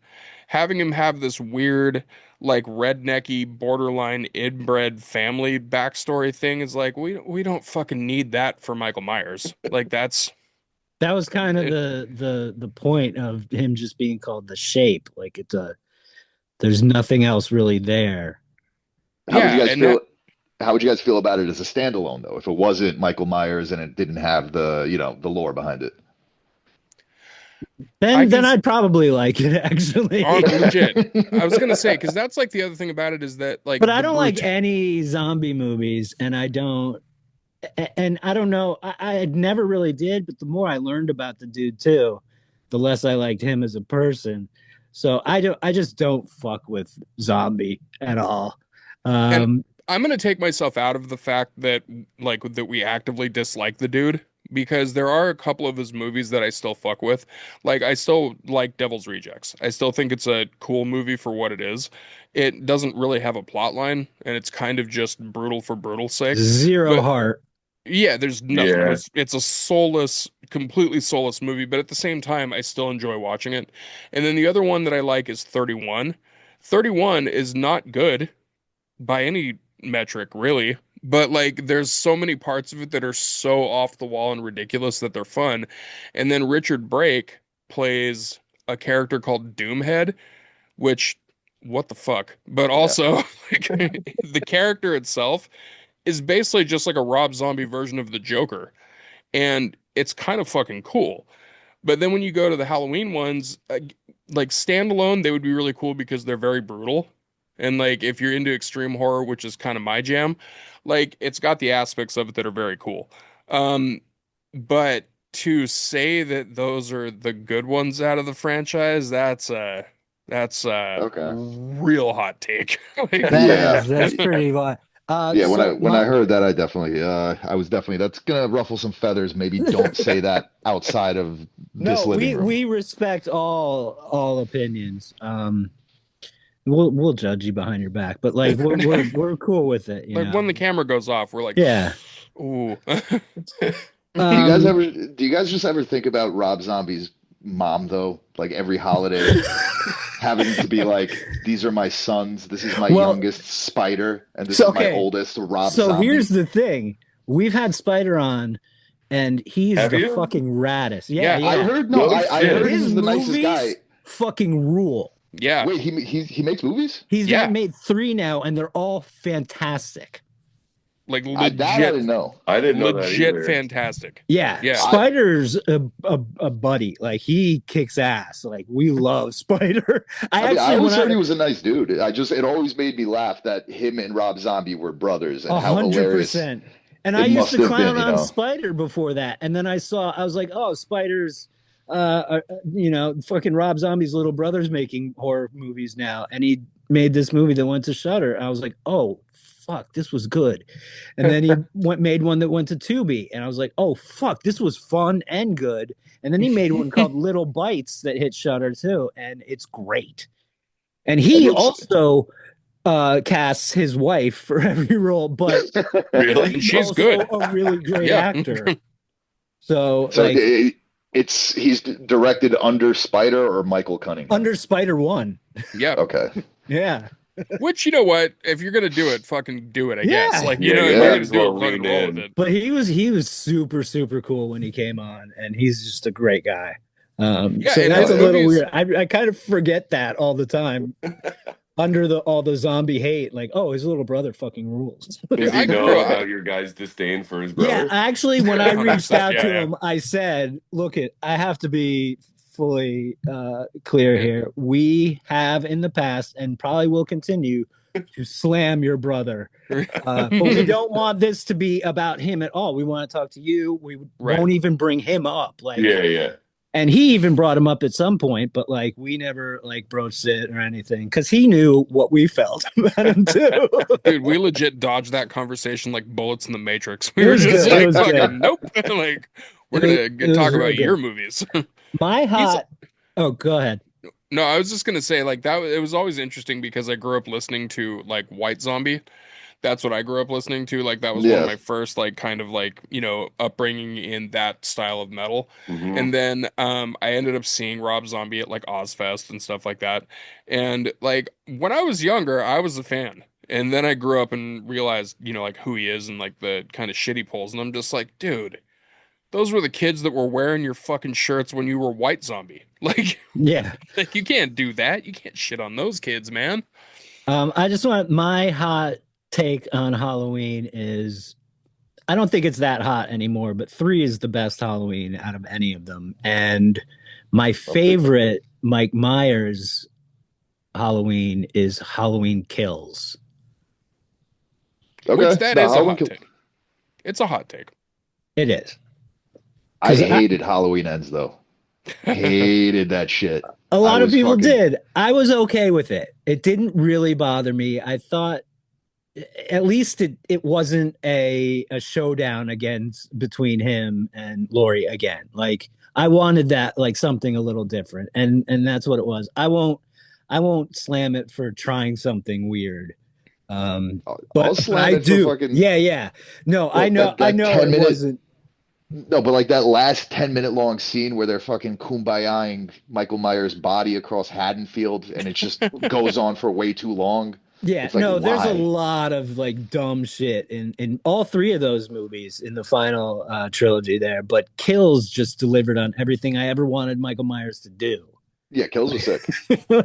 Having him have this weird, like rednecky, borderline inbred family backstory thing is like we don't fucking need that for Michael Myers. Like that's That was kind of it. the point of him just being called the Shape. Like it's a there's nothing else really there. How would you Yeah, guys and that feel? How would you guys feel about it as a standalone though? If it wasn't Michael Myers and it didn't have the, the lore behind it. I can Then I'd probably like it actually. legit. I was gonna say because that's like the other thing about it is that But like I the don't like brute. any zombie movies, and I don't know. I never really did, but the more I learned about the dude too, the less I liked him as a person. So I just don't fuck with zombie at all. And Um, I'm gonna take myself out of the fact that like that we actively dislike the dude because there are a couple of his movies that I still fuck with. Like I still like Devil's Rejects. I still think it's a cool movie for what it is. It doesn't really have a plot line and it's kind of just brutal for brutal's sake. Zero But heart. yeah, there's nothing. Yeah. It's a soulless, completely soulless movie, but at the same time I still enjoy watching it. And then the other one that I like is 31. 31 is not good by any metric, really. But like, there's so many parts of it that are so off the wall and ridiculous that they're fun. And then Richard Brake plays a character called Doomhead, which, what the fuck? But Yeah. also, like, the character itself is basically just like a Rob Zombie version of the Joker. And it's kind of fucking cool. But then when you go to the Halloween ones, like standalone, they would be really cool because they're very brutal. And like if you're into extreme horror, which is kind of my jam, like it's got the aspects of it that are very cool. Um, but to say that those are the good ones out of the franchise, that's a Okay. real hot take. Like, Yeah. That's pretty wild. Yeah, when I So when I my heard that, I was definitely that's gonna ruffle some feathers. Maybe don't say that outside of this no, living room. we respect all opinions. We'll judge you behind your back, but like we're cool with it, you like when know. the camera goes off, we're like, Yeah. ooh. Um, Do you guys just ever think about Rob Zombie's mom though? Like every holiday having to be like, these are my sons, this is my well, youngest Spider, and this so is my okay. oldest Rob So here's Zombie. the thing. We've had Spider on and he's Have the you? fucking raddest. Yeah, Yeah, I yeah. heard no, No I heard shit. His he's the nicest guy. movies fucking rule. yeah, Wait, he makes movies? He's yeah. made 3 now and they're all fantastic. Like That I didn't know. I didn't know that legit either. fantastic. Yeah, Yeah. I Spider's a buddy. Like he kicks ass. Like we love Spider. I mean, I When always heard I he was a nice dude. It always made me laugh that him and Rob Zombie were brothers and how hilarious 100%. And I it used must to have been, clown on Spider before that. And then I was like, oh, Spider's, fucking Rob Zombie's little brother's making horror movies now. And he made this movie that went to Shudder. I was like, oh, fuck, this was good. And then he made one that went to Tubi. And I was like, oh, fuck, this was fun and good. And then he made one called Little Bites that hit Shudder too. And it's great. And And he what's also casts his wife for every role, but Really? And he's she's also good. a really great Yeah. actor. So, so like, he's directed under Spider or Michael Cunningham. under Spider One. Yeah. Okay. Yeah. Which you know what? If you're gonna do it, fucking do it, I Yeah. guess. Like, Yeah, if you you're might gonna as do well it, fucking lean roll with in. it. But he was super, super cool when he came on, and he's just a great guy. Yeah, So and that's his a little movies. weird. I kind of forget that all the time under all the zombie hate. Like, oh, his little brother fucking rules. Does he I grew know up. about your guys' disdain for his Yeah, brother? actually, when I reached 100%. out Yeah, to yeah. him, I said, "Look, I have to be fully clear Yeah. here. We have in the past, and probably will continue, to slam your brother, but we don't want this to be about him at all. We want to talk to you. We Right. won't even bring him up, like." Yeah, yeah. And he even brought him up at some point, but like we never like broached it or anything because he knew what we felt about him too. Dude, we legit dodged that conversation like bullets in the Matrix. We It were was just good. It like, was good. fucking, nope. Like, we're gonna It talk was real about your good. movies. My He's hot. Oh, go ahead. no, I was just gonna say like that. It was always interesting because I grew up listening to like White Zombie. That's what I grew up listening to. Like that was one of Yeah. my first like kind of like, upbringing in that style of metal. Hmm. And then I ended up seeing Rob Zombie at like Ozfest and stuff like that. And like when I was younger, I was a fan. And then I grew up and realized, like who he is and like the kind of shit he pulls. And I'm just like, dude, those were the kids that were wearing your fucking shirts when you were White Zombie. Yeah. Like you can't do that. You can't shit on those kids, man. I just want my hot take on Halloween is I don't think it's that hot anymore, but three is the best Halloween out of any of them. And my I'll take that. favorite Mike Myers Halloween is Halloween Kills. Which Okay. that No, is a Halloween hot Kills. take. It's a hot take. It is. I Because hated Halloween Ends though. Hated that shit. a I lot of was people fucking did. I was okay with it. It didn't really bother me. I thought at least it wasn't a showdown against between him and Lori again. Like I wanted that like something a little different, and that's what it was. I won't slam it for trying something weird. I'll But slam I it for do. fucking Yeah, yeah. No, I look know that I that know 10 it minute wasn't. no, but like that last 10-minute long scene where they're fucking kumbayaing Michael Myers' body across Haddonfield and it just goes on for way too long. Yeah, It's like no, there's a why? lot of like dumb shit in all three of those movies in the final trilogy there, but Kills just delivered on everything I ever wanted Michael Myers to do. Yeah, Kills was sick.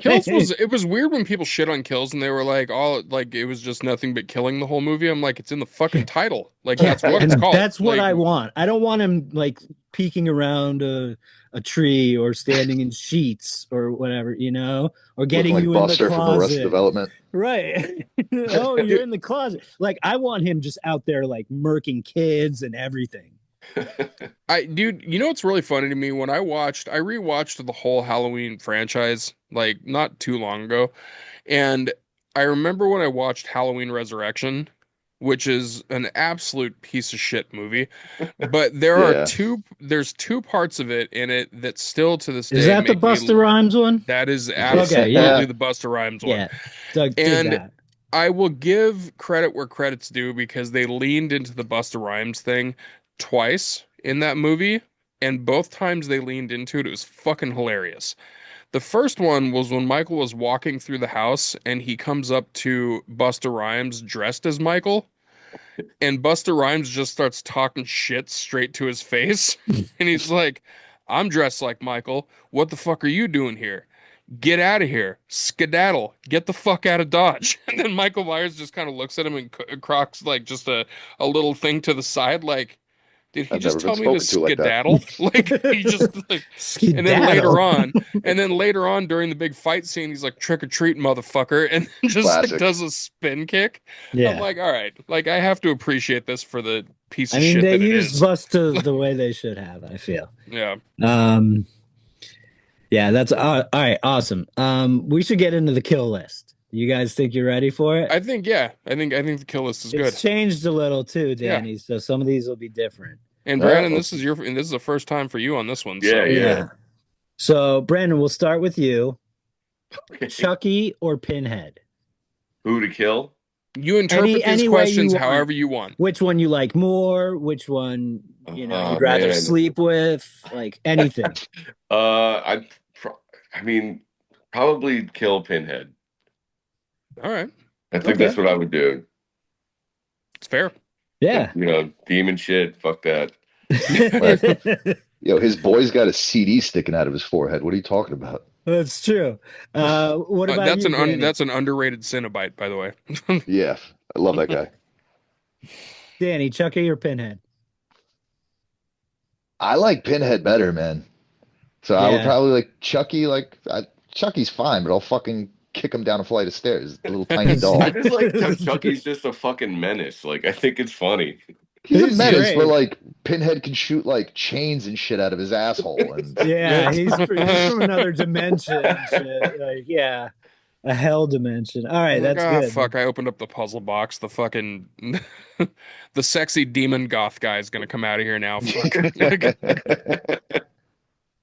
Kills was it was weird when people shit on Kills and they were like all like it was just nothing but killing the whole movie. I'm like, it's in the fucking title. Like Yeah, that's what it's and called. that's what Like I want. I don't want him like peeking around a tree or standing in sheets or whatever, or Looking getting like you in the Buster from Arrested closet. Development. Right. Oh, you're dude, in the closet. Like I want him just out there like murking kids and everything. dude, you know what's really funny to me? When I rewatched the whole Halloween franchise like not too long ago. And I remember when I watched Halloween Resurrection, which is an absolute piece of shit movie, but Yeah. there's two parts of it in it that still to this Is day that the make Busta me Rhymes one? that is Okay, yeah. absolutely the Busta Rhymes one. Yeah. Doug dig And that. I will give credit where credit's due because they leaned into the Busta Rhymes thing twice in that movie, and both times they leaned into it, it was fucking hilarious. The first one was when Michael was walking through the house and he comes up to Busta Rhymes dressed as Michael, and Busta Rhymes just starts talking shit straight to his face. And he's like, I'm dressed like Michael. What the fuck are you doing here? Get out of here. Skedaddle. Get the fuck out of Dodge. And then Michael Myers just kind of looks at him and crocs like just a little thing to the side, like, did he I've just never been tell me to spoken to like that. skedaddle? Like he just like, Skedaddle. and then later on during the big fight scene, he's like trick or treat, motherfucker, and just like Classic. does a spin kick. I'm Yeah. like, all right, like I have to appreciate this for the piece I of mean, shit they that it used is. Busta the way they should have, I feel. Yeah, Um, yeah, that's all right, awesome. We should get into the kill list. You guys think you're ready for it? I think yeah, I think the kill list is It's good. changed a little too, Yeah, Danny, so some of these will be different. and All right, Brandon, this is the first time for you on this one, Yeah, so yeah. Yeah. So, Brandon, we'll start with you. Okay. Chucky or Pinhead? Who to kill? you interpret these Any way questions you want. however you want. Which one you like more? Which one, Oh you'd rather man. sleep with? Like anything. I I mean, probably kill Pinhead. All right, I think Okay. that's what I would do. it's fair. Yeah. Demon shit. Fuck that. Yo, his boy's got a CD sticking out of his forehead. What are you talking about? That's true. What about you, Danny? That's an underrated Cenobite, by the way. Yeah, I love that guy. Danny, Chucky or Pinhead? I like Pinhead better, man. So I would Yeah. probably like Chucky. Chucky's fine, but I'll fucking kick him down a flight of stairs. The little tiny I doll. just like how Chucky's just a fucking menace. Like I think it's funny. He's a He's menace, but great. like Pinhead can shoot like chains and shit out of his asshole, and Yeah, he's from another dimension and shit. Like, yeah, a hell dimension. All right, I'm like, that's ah, good. fuck, I opened up the puzzle box. The fucking the sexy demon goth guy is gonna come out of here now. Fuck.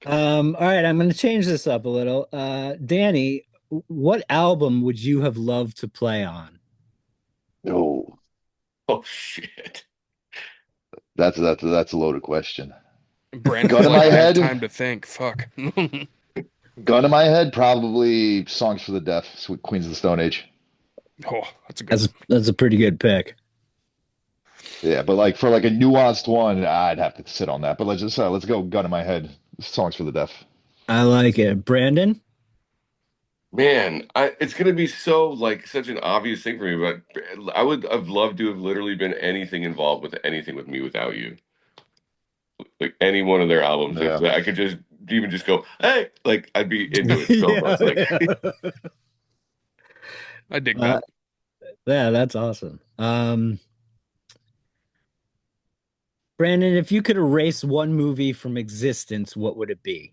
All right, I'm going to change this up a little. Danny, what album would you have loved to play on? no, Oh shit. that's a loaded question. Brandon's Gun in my like, I have head, time to think. Fuck. gun in my head, probably "Songs for the Deaf," Sweet Queens of the Stone Age. Oh, that's a good That's one. that's a pretty good pick. Yeah, but like for like a nuanced one, I'd have to sit on that. But let's go gun in my head, "Songs for the Deaf." I like it. Brandon? Man, it's gonna be so like such an obvious thing for me, but I would have loved to have literally been anything involved with anything with Me Without You. Like any one of their albums. If Yeah. I could just even just go, hey, like I'd be into it so Yeah, much. Like yeah. I dig Uh, that. yeah, that's awesome. Brandon, if you could erase one movie from existence, what would it be?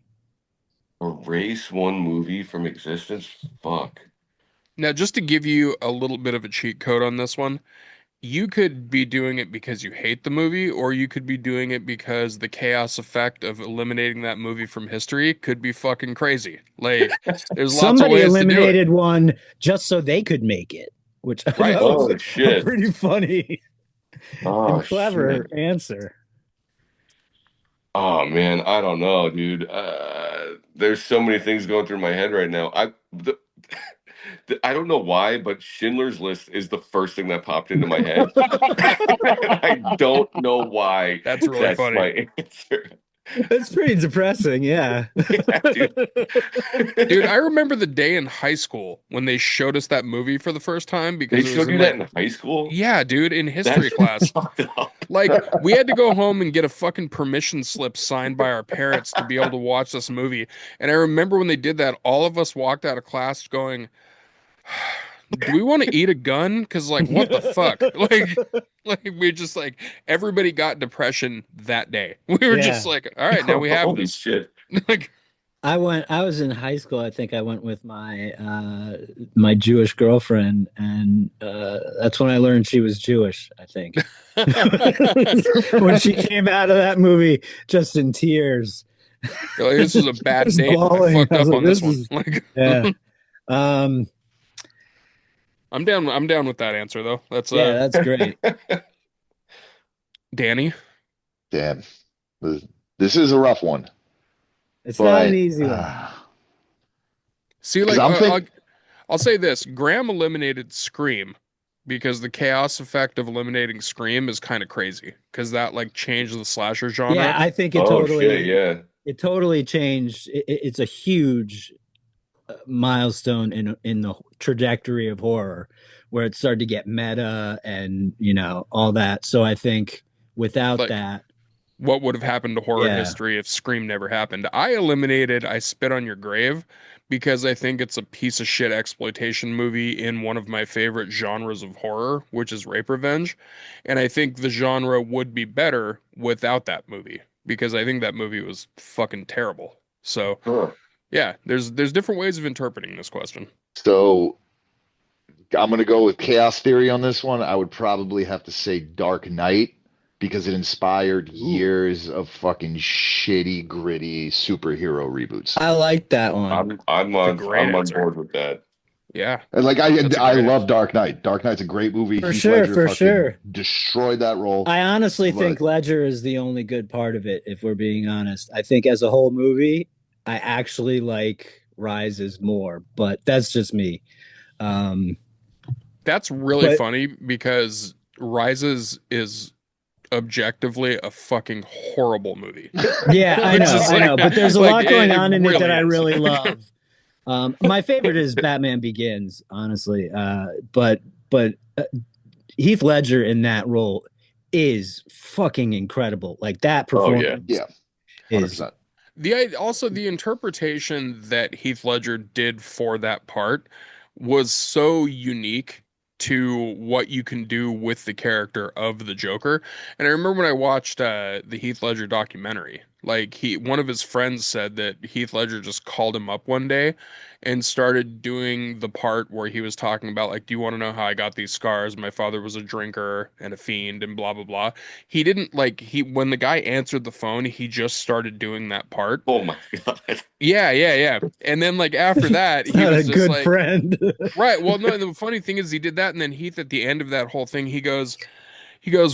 erase one movie from existence. Fuck. Now, just to give you a little bit of a cheat code on this one, you could be doing it because you hate the movie, or you could be doing it because the chaos effect of eliminating that movie from history could be fucking crazy. Like, there's lots of Somebody ways to do it, eliminated one just so they could make it, which I right? thought was Oh a shit. pretty funny Oh and shit. clever answer. Oh man, I don't know, dude. There's so many things going through my head right now. I don't know why, but Schindler's List is the first thing that popped into my head. I don't know why That's really that's funny. my answer. It's pretty depressing, yeah. Yeah, dude. Dude, I remember the day in high school when they showed us that movie for the first time They because it was showed in you that like, in high school? yeah, dude, in That's history class. fucked up. Like, we had to go home and get a fucking permission slip signed by our parents to be able to watch this movie. And I remember when they did that, all of us walked out of class going, do we want to eat a gun? Because, like, what the fuck? Like we just like everybody got depression that day. We were just Yeah. like, all right, now we have Holy this. shit. Like, I was in high school. I think I went with my Jewish girlfriend, and that's when I learned she was Jewish, I think. When she came out of that movie just in tears, you're like, this is a bad just date. I bawling. fucked I was up like, on this this one. is Like, yeah. Um, I'm down with that answer though. That's yeah, that's great. Danny. Damn, this is a rough one, It's not an but easy one. See, because like, I'm think I'll say this: Graham eliminated Scream because the chaos effect of eliminating Scream is kind of crazy because that like changed the slasher Yeah, genre. I think Oh shit, yeah. it totally changed. It's a huge milestone in the trajectory of horror, where it started to get meta and all that. So I think without Like, that, what would have happened to horror yeah, history if Scream never happened? I eliminated I Spit on Your Grave because I think it's a piece of shit exploitation movie in one of my favorite genres of horror, which is rape revenge. And I think the genre would be better without that movie because I think that movie was fucking terrible. So, Huh. yeah, there's different ways of interpreting this question. so. I'm gonna go with chaos theory on this one. I would probably have to say Dark Knight because it inspired ooh, years of fucking shitty, gritty superhero reboots. I like that one. It's a great I'm on answer. board with that. Yeah, And like that's a I great love answer. Dark Knight. Dark Knight's a great movie. For Heath sure, Ledger for fucking sure. destroyed that role. I honestly think But Ledger is the only good part of it, if we're being honest. I think as a whole movie, I actually like Rises more, but that's just me. Um, That's really but funny because Rises is objectively a fucking horrible movie. Yeah, Which is I know, but there's a lot going it on in it that really I is. really love. My favorite is Batman Begins, honestly. But Heath Ledger in that role is fucking incredible. Like that Oh yeah. performance Yeah, is 100%. Also the interpretation that Heath Ledger did for that part was so unique to what you can do with the character of the Joker. And I remember when I watched the Heath Ledger documentary, like one of his friends said that Heath Ledger just called him up one day and started doing the part where he was talking about like, do you want to know how I got these scars? My father was a drinker and a fiend and blah blah blah. He didn't like he when the guy answered the phone, he just started doing that part. Oh my God. Yeah, yeah, yeah. And then like after that, he not a was just good like, friend. right, well, no, and the funny thing is he did that and then Heath at the end of that whole thing, he goes,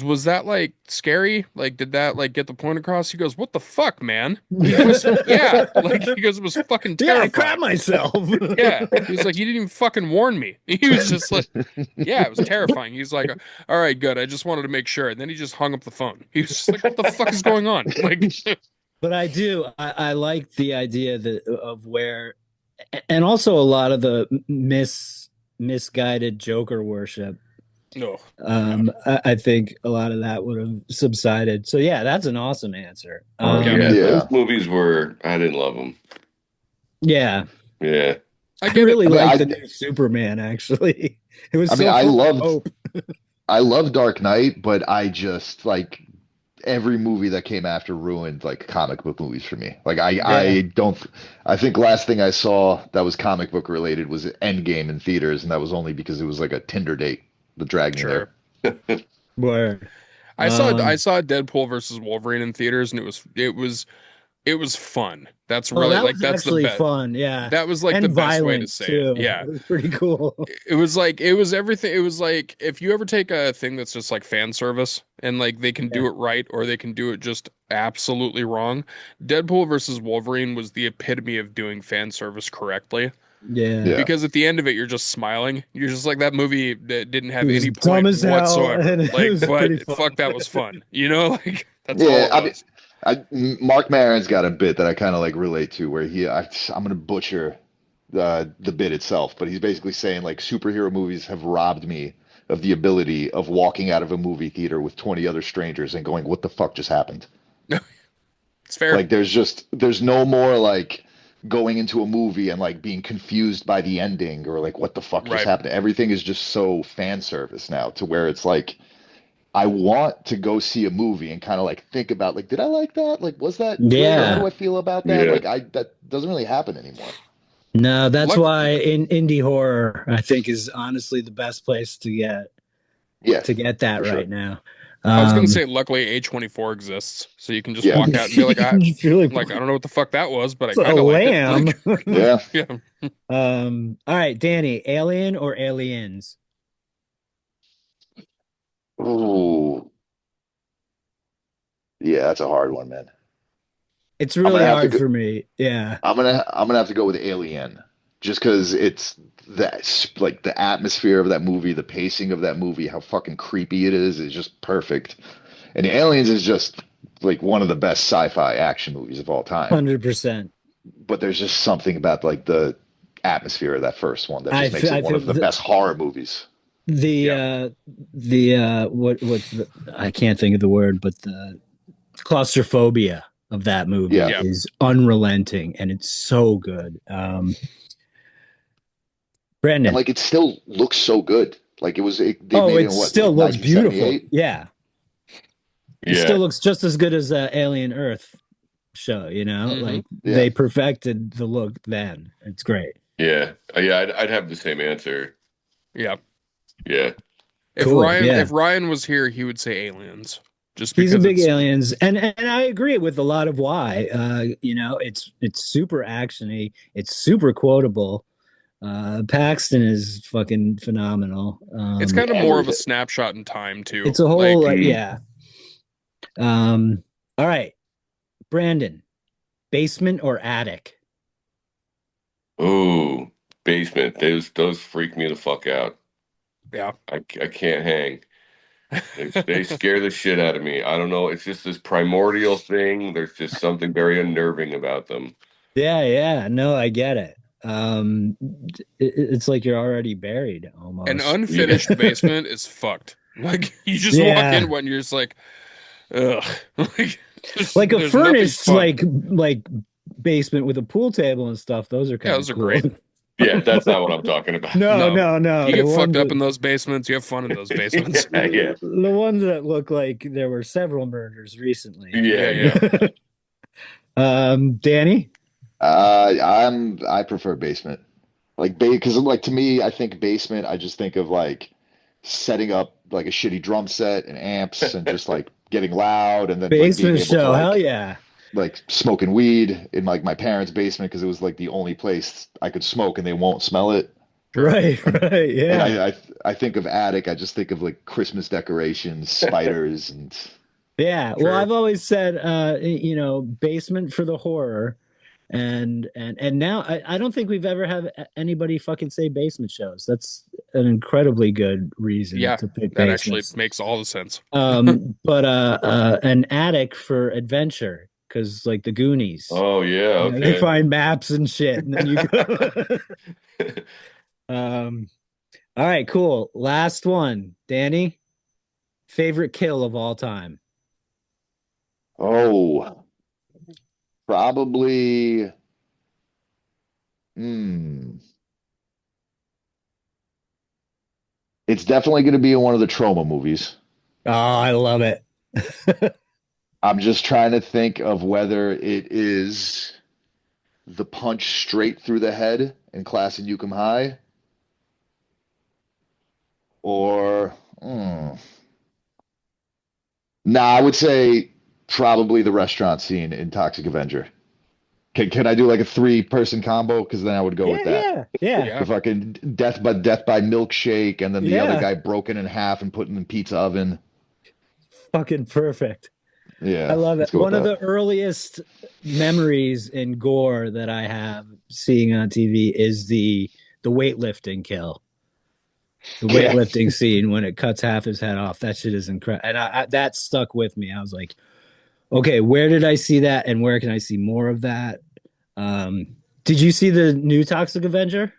was that like scary? Like did that like get the point across? He goes, what the fuck, man? He goes, yeah. Like he goes, it was fucking Yeah, I crap terrifying. myself. Yeah. He's like, you didn't even fucking warn me. He was just like, yeah, it was terrifying. He's like, all right, good. I just wanted to make sure. And then he just hung up the phone. He was just like, what the fuck is going on? Like, But I like the idea that of where, and also a lot of the misguided Joker worship. no. Yeah. I think a lot of that would have subsided. So yeah, that's an awesome answer. Yeah. Yeah, those Yeah. movies were. I didn't love them. Yeah, Yeah. I I get it. really I mean, liked the new Superman. Actually, it was I mean, so full of hope. I love Dark Knight, but I just like every movie that came after ruined like comic book movies for me. Like Yeah, I don't I think last thing I saw that was comic book related was Endgame in theaters, and that was only because it was like a Tinder date that dragged me there. Sure. word. I Um, saw Deadpool versus Wolverine in theaters and it was fun. That's oh, really that like was that's the actually best. fun. Yeah, That was like the and best way to violent say it. too. Yeah. It was pretty cool. It was like it was everything. It was like if you ever take a thing that's just like fan service and like they can Yeah, do it right or they can do it just absolutely wrong. Deadpool versus Wolverine was the epitome of doing fan service correctly yeah. Yeah. because at the end of it you're just smiling. You're just like that movie that didn't It have was any dumb point as hell, whatsoever. and it Like, was pretty but fun. fuck, that was fun. You know, like that's all Yeah, it I mean, was. Mark Maron's got a bit that I kind of like relate to where I'm gonna butcher the bit itself, but he's basically saying like superhero movies have robbed me of the ability of walking out of a movie theater with 20 other strangers and going, "What the fuck just happened?" It's fair. Like there's no more like going into a movie and like being confused by the ending or like what the fuck just Right. happened. Everything is just so fan service now to where it's like I want to go see a movie and kind of like think about like, did I like that? Like, was that good? Or how do Yeah. I feel about that? Yeah. Like, I that doesn't really happen anymore. No, that's Luck why in indie horror, I think is honestly the best place Yeah, to get that for right sure. now. I was gonna Um, say luckily A24 exists, so you can just Yeah, walk out and be like, you're I don't know what the fuck that was, but I it's a kind of liked it. lamb. Like, yeah. yeah. All right, Danny, Alien or Aliens? Ooh, yeah, that's a hard one, man. It's I'm really gonna have to hard go. for me. Yeah. I'm gonna have to go with Alien, just because it's like the atmosphere of that movie, the pacing of that movie, how fucking creepy it is just perfect. And Aliens is just like one of the best sci-fi action movies of all time. 100%. But there's just something about like the atmosphere of that first one that just makes it I one feel of the best horror movies. the Yeah. uh the what's the, I can't think of the word, but the claustrophobia of that movie Yeah. Yeah. is unrelenting and it's so good. And Brandon. like it still looks so good. Like they Oh, made it it in what, still like looks beautiful. 1978? Yeah. It still Yeah. looks just as good as Alien Earth show, Hmm. like Yeah. they perfected the look then. It's great. Yeah. Yeah. I'd have the same answer. Yeah. Yeah. Cool. If Yeah. Ryan was here, he would say aliens. Just He's a because big it's aliens, and I agree with a lot of why. It's super actiony, it's super quotable. Paxton is fucking phenomenal. it's kind of more of a Everything. snapshot in time too. It's a whole Like Mm. yeah. All right, Brandon, basement or attic? Ooh, basement. Those freak me the fuck out. yeah. I can't hang. They scare the shit out of me. I don't know. It's just this primordial thing. There's just something very unnerving about them. Yeah, yeah. No, I get it. It's like you're already buried An almost. Yeah. unfinished basement is fucked. Like you just walk in Yeah. one, you're just like, ugh. Like Like a there's nothing furnished fun. like basement with a pool table and stuff. Those are Yeah, kind of those are cool. great. Yeah, that's not what I'm talking about. No, No, no, no. you The get fucked ones up that in those basements. You have fun in those basements. Yeah, yeah. the ones that look like there were several murders recently. Yeah, Yeah, yeah. yeah. Danny, I prefer basement. Like because like to me, I think basement, I just think of like setting up like a shitty drum set and amps and just like getting loud and then like being basement able to show. Hell yeah. like smoking weed in like my parents' basement because it was like the only place I could smoke and they won't smell it. Sure. Right, And right. and Yeah. I think of attic, I just think of like Christmas decorations, spiders, and Yeah. Well, Sure. I've always said basement for the horror. And now I don't think we've ever had anybody fucking say basement shows. That's an incredibly good reason Yeah, to pick that actually basements. makes all the sense. But an attic for adventure, because like the Goonies, Oh, yeah, they okay. find maps and shit, and then you go. um, all right, cool. Last one, Danny. Favorite kill of all time. oh, probably hmm, it's definitely going to be in one of the trauma movies. Oh, I love it. I'm just trying to think of whether it is the punch straight through the head in Class in Yukon High or nah, I would say probably the restaurant scene in Toxic Avenger. Can I do like a three-person combo? Because then I would go with Yeah, that. yeah, yeah, The Yeah. fucking death by milkshake, and then the other yeah. guy broken in half and put in the pizza oven. Fucking perfect. I Yeah, love it. let's go with One of that. the earliest memories in gore that I have seeing on TV is the weightlifting kill. The Yeah, weightlifting scene when it cuts half his head off. That shit is incredible. And that stuck with me. I was like, okay, where did I see that and where can I see more of that? Um, did you see the new Toxic Avenger?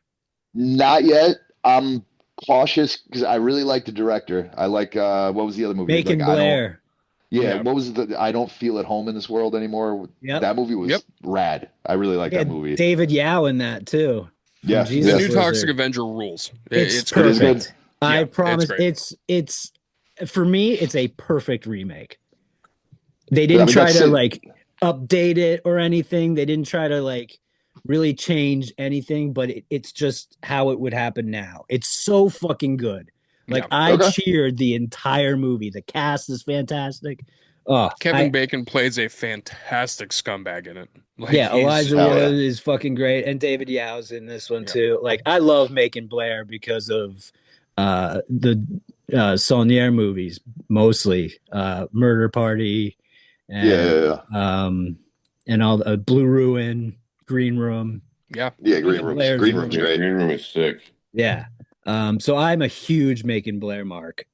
not yet. I'm cautious because I really like the director. I like what was the other movie? Like Macon I don't. Blair. Yeah, Yeah. what was the I don't feel at home in this world anymore. Yep. That movie Yep. was rad. I really like Yeah, that movie. David Yao in that too from Yeah, The Jesus new yes, Toxic Lizard. Avenger rules. It's It's it great. is good. perfect. I Yeah, it's promise great. it's for me it's a perfect remake. They I didn't mean, try that's to it. like update it or anything. They didn't try to like really change anything, but it's just how it would happen now. It's so fucking good. Like Yeah. I Okay. cheered the entire movie. The cast is fantastic. Oh, Kevin I Bacon plays a fantastic scumbag in it. Like yeah, he's Elijah Hell Wood yeah. is fucking great, and David Yao's in this one yeah. too. Like I love Macon Blair because of the Saulnier movies, mostly Murder Party Yeah, yeah, and yeah. um and all the Blue Ruin, Green Room. Yeah. Yeah, Green Macon Room's Blair's Green Room's really Yeah, great. Green Room is sick. yeah. So I'm a huge Macon Blair mark.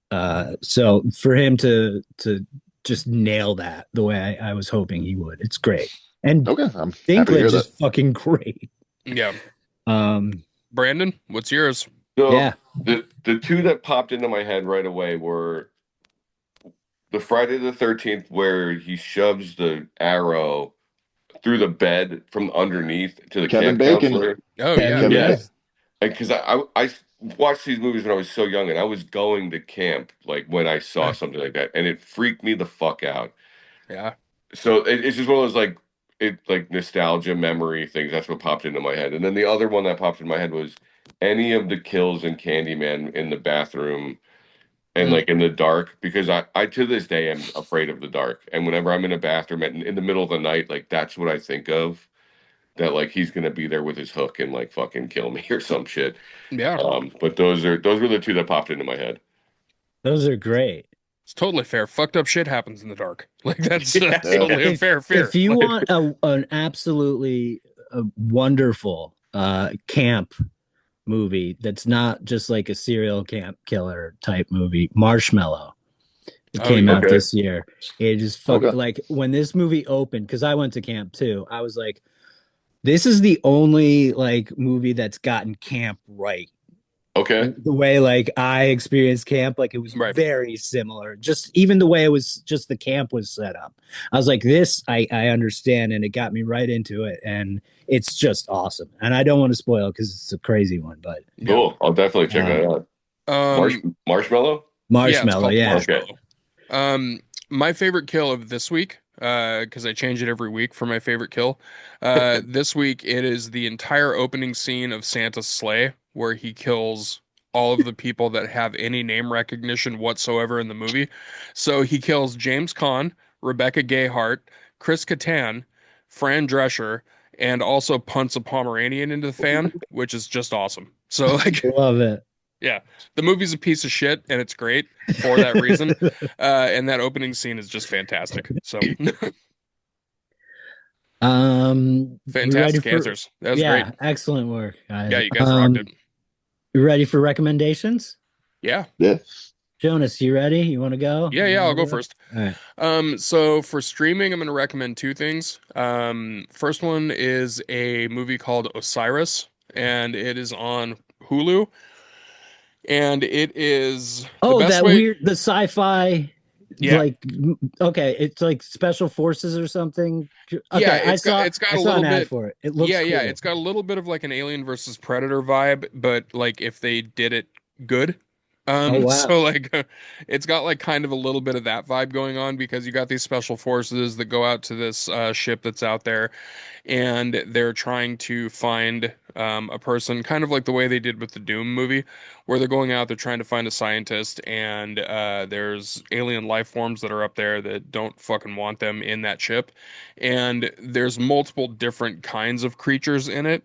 So for him to just nail that the way I was hoping he would, it's great. And Okay, I'm happy to hear Dinklage is that. fucking great. Yeah. Um, Brandon, what's yours? So yeah, the two that popped into my head right away were the Friday the 13th where he shoves the arrow through the bed from underneath to the Kevin camp Bacon. counselor. Oh yeah. Kevin. Kevin Yeah, Bacon. Yes. Because I watched these movies when I was so young and I was going to camp like when I saw something like that and it freaked me the fuck out. Yeah. So it's just one of those like nostalgia memory things. That's what popped into my head. And then the other one that popped in my head was any of the kills in Candyman in the bathroom and Mm. like in the dark because I to this day am afraid of the dark. And whenever I'm in a bathroom in the middle of the night, like that's what I think of. That like he's gonna be there with his hook and like fucking kill me or some shit. Yeah. But those were the two that popped into my head. those are great. It's totally fair. Fucked up shit happens in the dark. Like that's Yeah, Yeah. totally a fair If fear. you Like want an absolutely wonderful camp movie that's not just like a serial camp killer type movie, Marshmallow. It Oh came yeah. out Okay. this year. It is fucking Okay. like when this movie opened, because I went to camp too. I was like, this is the only like movie that's gotten camp right. Okay. The way like I experienced camp, like it was Right. very similar. Just even the way it was, just the camp was set up. I was like, this I understand, and it got me right into it, and it's just awesome. And I don't want to spoil because it's a crazy one, but Yeah. Cool. I'll definitely check uh, that out. Um, Marshmallow? yeah, it's Marshmallow, called yeah. Okay. Marshmallow. My favorite kill of this week, because I change it every week for my favorite kill. This week it is the entire opening scene of Santa's sleigh, where he kills all of the people that have any name recognition whatsoever in the movie. So he kills James Caan, Rebecca Gayheart, Chris Kattan, Fran Drescher, and also punts a Pomeranian into the fan, which is just awesome. So like Love it. yeah, the movie's a piece of shit, and it's great for that reason. And that opening scene is just fantastic. So, We ready fantastic for answers. That was great. yeah, excellent work, Yeah, guys. you guys rocked it. You ready for recommendations? Yeah, Yeah. Jonas, you ready? You want to go? yeah, You yeah. want I'll to go do it? first. All right. So for streaming, I'm going to recommend two things. First one is a movie called Osiris, and it is on Hulu, and it is the Oh, best that way. weird, the sci-fi, Yeah, like, okay, it's like special forces or something. yeah. Okay, It's got I a saw little an ad bit. for it. It looks Yeah, yeah, cool. it's got a little bit of like an Alien versus Predator vibe, but like if they did it good. Oh So wow. like it's got like kind of a little bit of that vibe going on because you got these special forces that go out to this ship that's out there and they're trying to find a person, kind of like the way they did with the Doom movie, where they're going out, they're trying to find a scientist, and there's alien life forms that are up there that don't fucking want them in that ship, and there's multiple different kinds of creatures in it.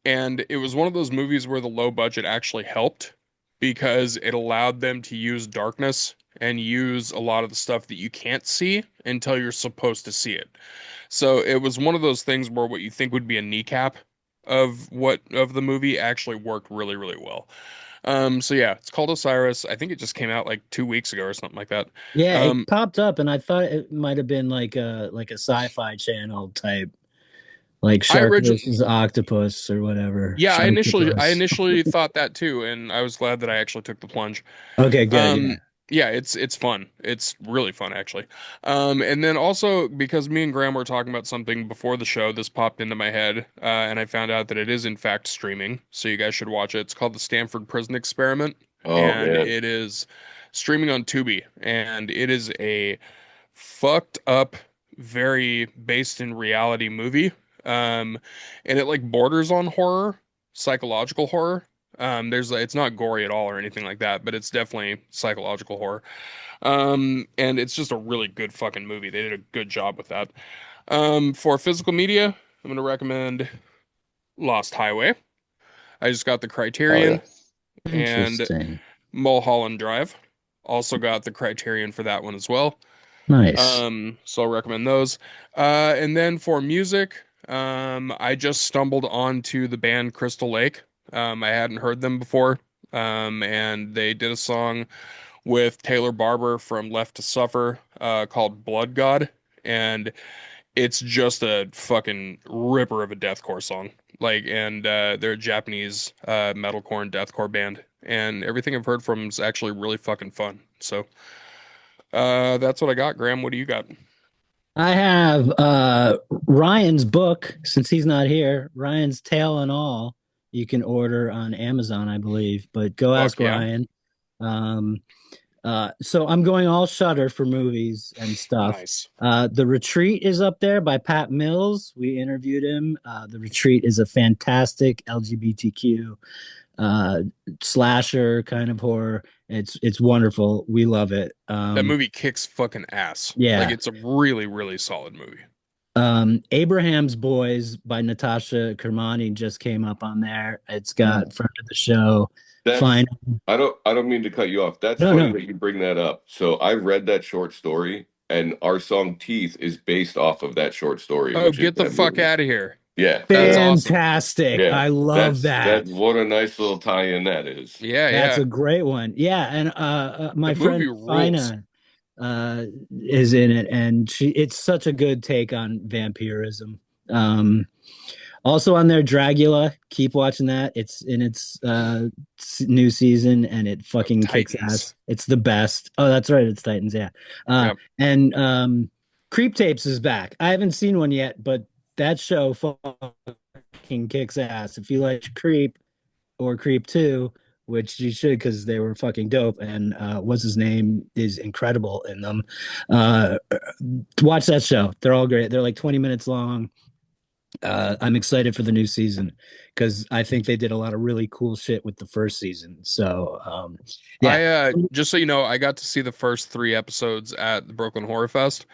And it was one of those movies where the low budget actually helped because it allowed them to use darkness and use a lot of the stuff that you can't see until you're supposed to see it. So it was one of those things where what you think would be a kneecap of the movie actually worked really, really well. So yeah, it's called Osiris. I think it just came out like 2 weeks ago or something like that. Yeah, it Um, popped up, and I thought it might have been like a sci-fi channel type, like I Shark originally, versus Octopus or whatever. yeah, I Sharktopus. initially thought that too, and I was glad that I actually took the plunge. Okay, good. Yeah. Um, yeah, it's fun. It's really fun actually. And then also because me and Graham were talking about something before the show, this popped into my head, and I found out that it is in fact streaming. So you guys should watch it. It's called the Stanford Prison Experiment, Oh and man. it is streaming on Tubi, and it is a fucked up, very based in reality movie. Um, and it like borders on horror, psychological horror. It's not gory at all or anything like that, but it's definitely psychological horror. And it's just a really good fucking movie. They did a good job with that. For physical media, I'm gonna recommend Lost Highway. I just got the Oh yeah. Criterion and Interesting. Mulholland Drive. Also got the Criterion for that one as well. Nice. So I'll recommend those. And then for music, I just stumbled onto the band Crystal Lake. I hadn't heard them before. And they did a song with Taylor Barber from Left to Suffer, called Blood God. And it's just a fucking ripper of a deathcore song. Like, and they're a Japanese metalcore and deathcore band. And everything I've heard from them is actually really fucking fun. So that's what I got, Graham. What do you got? I have Ryan's book, since he's not here, Ryan's Tale and All. You can order on Amazon, I believe, but go Fuck ask yeah. Ryan. Um, so I'm going all Shutter for movies and stuff. Nice. The Retreat is up there by Pat Mills. We interviewed him. The Retreat is a fantastic LGBTQ uh, slasher kind of horror. It's wonderful. We love it. That movie kicks fucking ass. Like Yeah. it's a really, really solid movie. Abraham's Boys by Natasha Kermani just came up on there. It's Mm. got friend of the show. That's Fine. I don't mean to cut you off. That's No, funny no. that you bring that up. So I read that short story and our song Teeth is based off of that short story, Oh, which is get the that fuck movie. out of here. Yeah, That's yeah, awesome. Fantastic. yeah. I love That's that. that. What a nice little tie-in that is. Yeah, That's yeah. a great one. Yeah, and The my movie friend rules. Fina is in it, and it's such a good take on vampirism. Um, Also on there, Dragula. Keep watching that. It's in its new season, and it fucking kicks Titans. ass. It's the best. Oh, that's right. It's Titans. Yeah. Yep. And Creep Tapes is back. I haven't seen one yet, but that show fucking kicks ass. If you like Creep or Creep 2, which you should because they were fucking dope, and what's his name is incredible in them. Uh, watch that show. They're all great. They're like 20 minutes long. I'm excited for the new season because I think they did a lot of really cool shit with the first season. So, yeah. I just so you know, I got to see the first three episodes at the Brooklyn Horror Fest,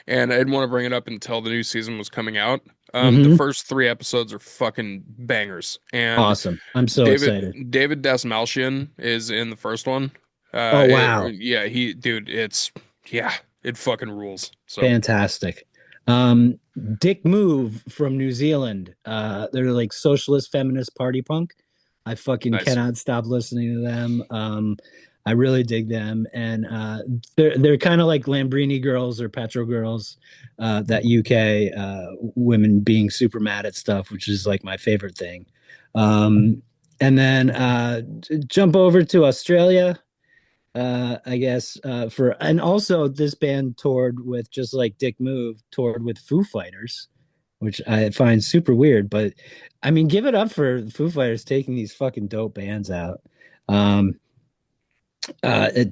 and I didn't want to bring it up until the new season was coming out. The Hmm. first three episodes are fucking bangers, and Awesome. I'm so David excited. David Dasmalchian is in the first one. Oh, wow. Yeah, dude, yeah, it fucking rules. So Fantastic. Dick Move from New Zealand. They're like socialist feminist party punk. I fucking nice. cannot stop listening to them. I really dig them, and they're kind of like Lambrini girls or Petro girls. That UK women being super mad at stuff, which is like my favorite thing. And then jump over to Australia. I guess for and also this band toured with just like Dick Move toured with Foo Fighters, which I find super weird. But I mean, give it up for Foo Fighters taking these fucking dope bands out. Um,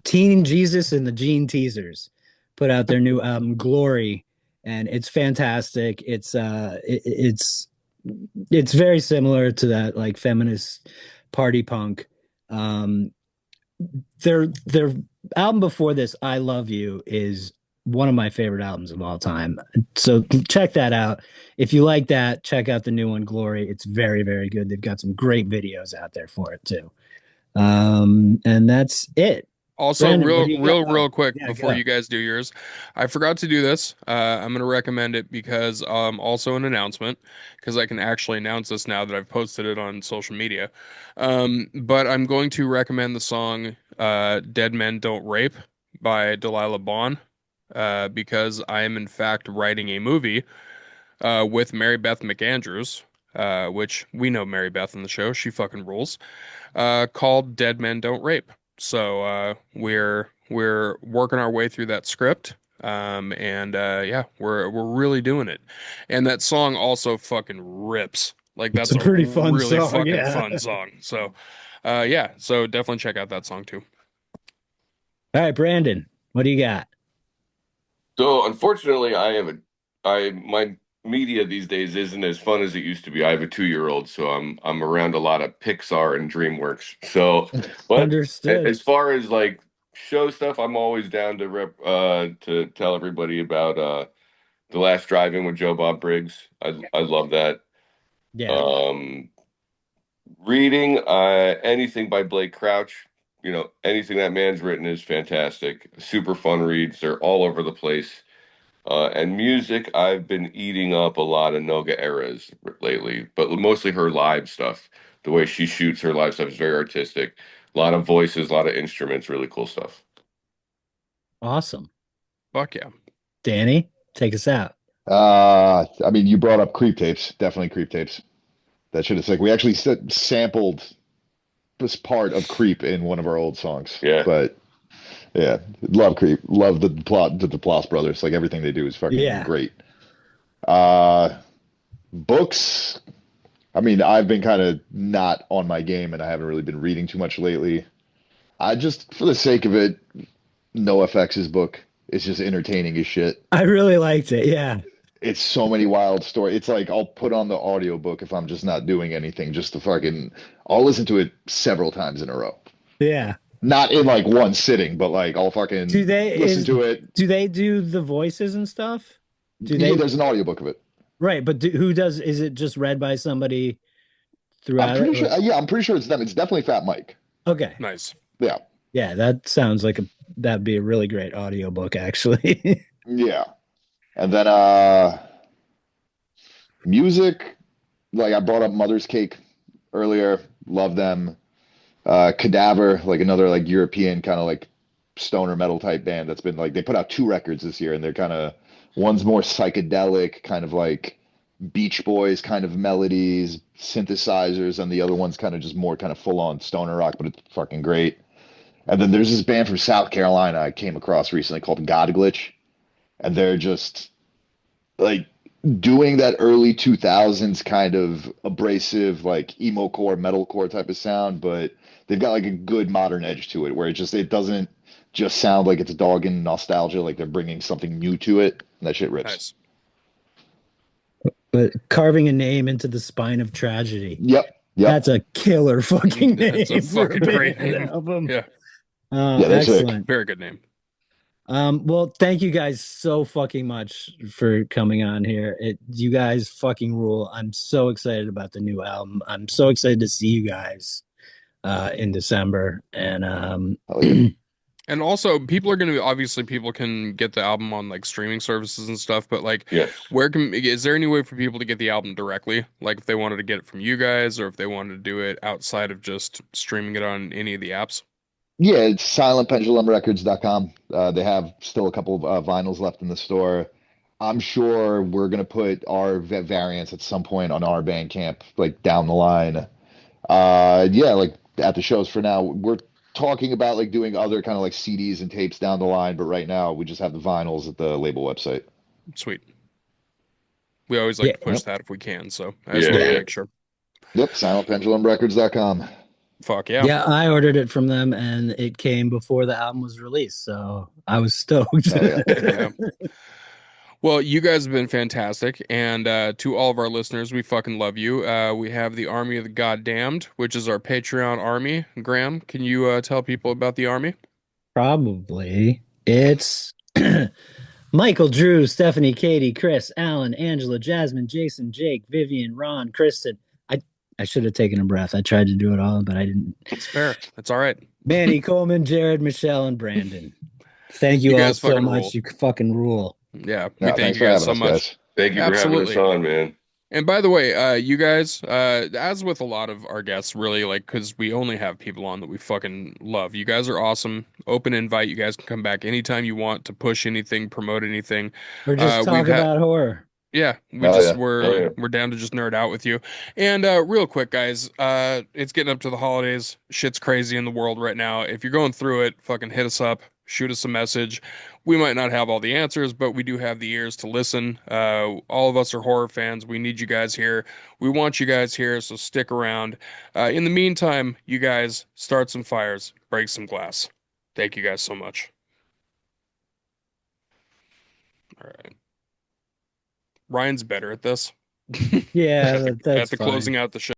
Teen Jesus and the Gene Teasers put out their new album Glory, and it's fantastic. It's very similar to that like feminist party punk. Um, their album before this, I Love You, is one of my favorite albums of all time. So check that out. If you like that, check out the new one, Glory. It's very, very good. They've got some great videos out there for it too. And that's it. Also, Brandon, what do you got? real Oh, quick yeah, before go. you guys do yours, I forgot to do this. I'm gonna recommend it because also an announcement because I can actually announce this now that I've posted it on social media. But I'm going to recommend the song "Dead Men Don't Rape" by Delilah Bond because I am in fact writing a movie with Mary Beth McAndrews, which we know Mary Beth in the show. She fucking rules. Called Dead Men Don't Rape. So we're working our way through that script. And yeah, we're really doing it. And that song also fucking rips. Like It's that's a a pretty fun really song. fucking Yeah. fun song. So yeah, so definitely check out that song too. All right, Brandon, what do you got? So unfortunately, I my media these days isn't as fun as it used to be. I have a 2-year-old, so I'm around a lot of Pixar and DreamWorks. So, but Understood. as far as like show stuff, I'm always down to tell everybody about The Last Drive-In with Joe Bob Briggs. I love that. Yeah. Um, Reading anything by Blake Crouch, anything that man's written is fantastic. Super fun reads. They're all over the place. And music, I've been eating up a lot of Noga eras lately, but mostly her live stuff. The way she shoots her live stuff is very artistic. A lot of voices, a lot of instruments, really cool stuff. Awesome. Fuck yeah. Danny, take us out. I mean, you brought up Creep Tapes, definitely Creep Tapes. That shit is like we actually sampled this part of Creep in one of our old songs. Yeah. But yeah, love Creep, love the plot, the Duplass brothers. Like everything they do is fucking Yeah. great. Books. I mean, I've been kind of not on my game, and I haven't really been reading too much lately. I just, for the sake of it, NoFX's book is just entertaining as shit. I really liked it. Yeah. It's so many wild stories. It's like I'll put on the audiobook if I'm just not doing anything, just to fucking, I'll listen to it several times in a row. Yeah. Not in like one sitting, but like I'll Do fucking they listen is to it. do they do the voices and stuff? Do Yeah, they there's an audiobook of it. right, but who does is it just read by somebody I'm throughout it pretty or sure. Yeah, I'm pretty sure it's them. It's definitely Fat Mike. okay. Nice. Yeah, Yeah, that sounds like that'd be a really great audiobook actually. yeah. And then music. like I brought up Mother's Cake earlier. Love them. Cadaver, like another like European kind of like stoner metal type band that's been like they put out two records this year, and they're kind of one's more psychedelic, kind of like Beach Boys kind of melodies, synthesizers, and the other one's kind of just more kind of full on stoner rock, but it's fucking great. And then there's this band from South Carolina I came across recently called God Glitch, and they're just like doing that early 2000s kind of abrasive like emo core metalcore type of sound, but they've got like a good modern edge to it where it doesn't just sound like it's dogging nostalgia, like they're bringing something new to it, and that shit rips. Nice. But carving a name into the spine of tragedy. Yep. That's a killer fucking name. That's a for fucking great name. album. Yeah. Yeah, that's Excellent. Very good name. Well, thank you guys so fucking much for coming on here. You guys fucking rule. I'm so excited about the new album. I'm so excited to see you guys in December. And Oh, yeah. And also, people can get the album on like streaming services and stuff, but like, Yes. is there any way for people to get the album directly? Like, if they wanted to get it from you guys, or if they wanted to do it outside of just streaming it on any of the apps? Yeah, it's silentpendulumrecords.com. They have still a couple of vinyls left in the store. I'm sure we're gonna put our variants at some point on our Bandcamp, like down the line. Yeah, like at the shows for now. We're talking about like doing other kind of like CDs and tapes down the line, but right now we just have the vinyls at the label website. Sweet. We always like Yeah. to push Yep. that if we can, so I just Yeah, wanted to yeah. make sure. Yep, silentpendulumrecords.com. Fuck yeah. yeah, I ordered it from them and it came before the album was released. So I was stoked. Oh, yeah. Yeah. Well, you guys have been fantastic, and to all of our listeners, we fucking love you. We have the Army of the Goddamned, which is our Patreon army. Graham, can you tell people about the army? Probably. It's Michael, Drew, Stephanie, Katie, Chris, Alan, Angela, Jasmine, Jason, Jake, Vivian, Ron, Kristen. I should have taken a breath. I tried to do it all, but I didn't. It's fair. It's all right. Manny, Coleman, Jared, Michelle, and Brandon. Thank you, You all guys so fucking much. rule. You fucking rule. Yeah, we No, thank thanks you for guys having so us, much. guys. Thank you for having us Absolutely. on, man. And by the way, you guys, as with a lot of our guests, really, like, because we only have people on that we fucking love. You guys are awesome. Open invite. You guys can come back anytime you want to push anything, promote anything. Or just talk We've had, about horror. yeah, Oh, yeah. we're down to just nerd out with you. And real quick, guys, it's getting up to the holidays. Shit's crazy in the world right now. If you're going through it, fucking hit us up, shoot us a message. We might not have all the answers, but we do have the ears to listen. All of us are horror fans. We need you guys here. We want you guys here, so stick around. In the meantime, you guys start some fires, break some glass. Thank you guys so much. All right. Ryan's better at this. Yeah, that's At the fine. closing out the show.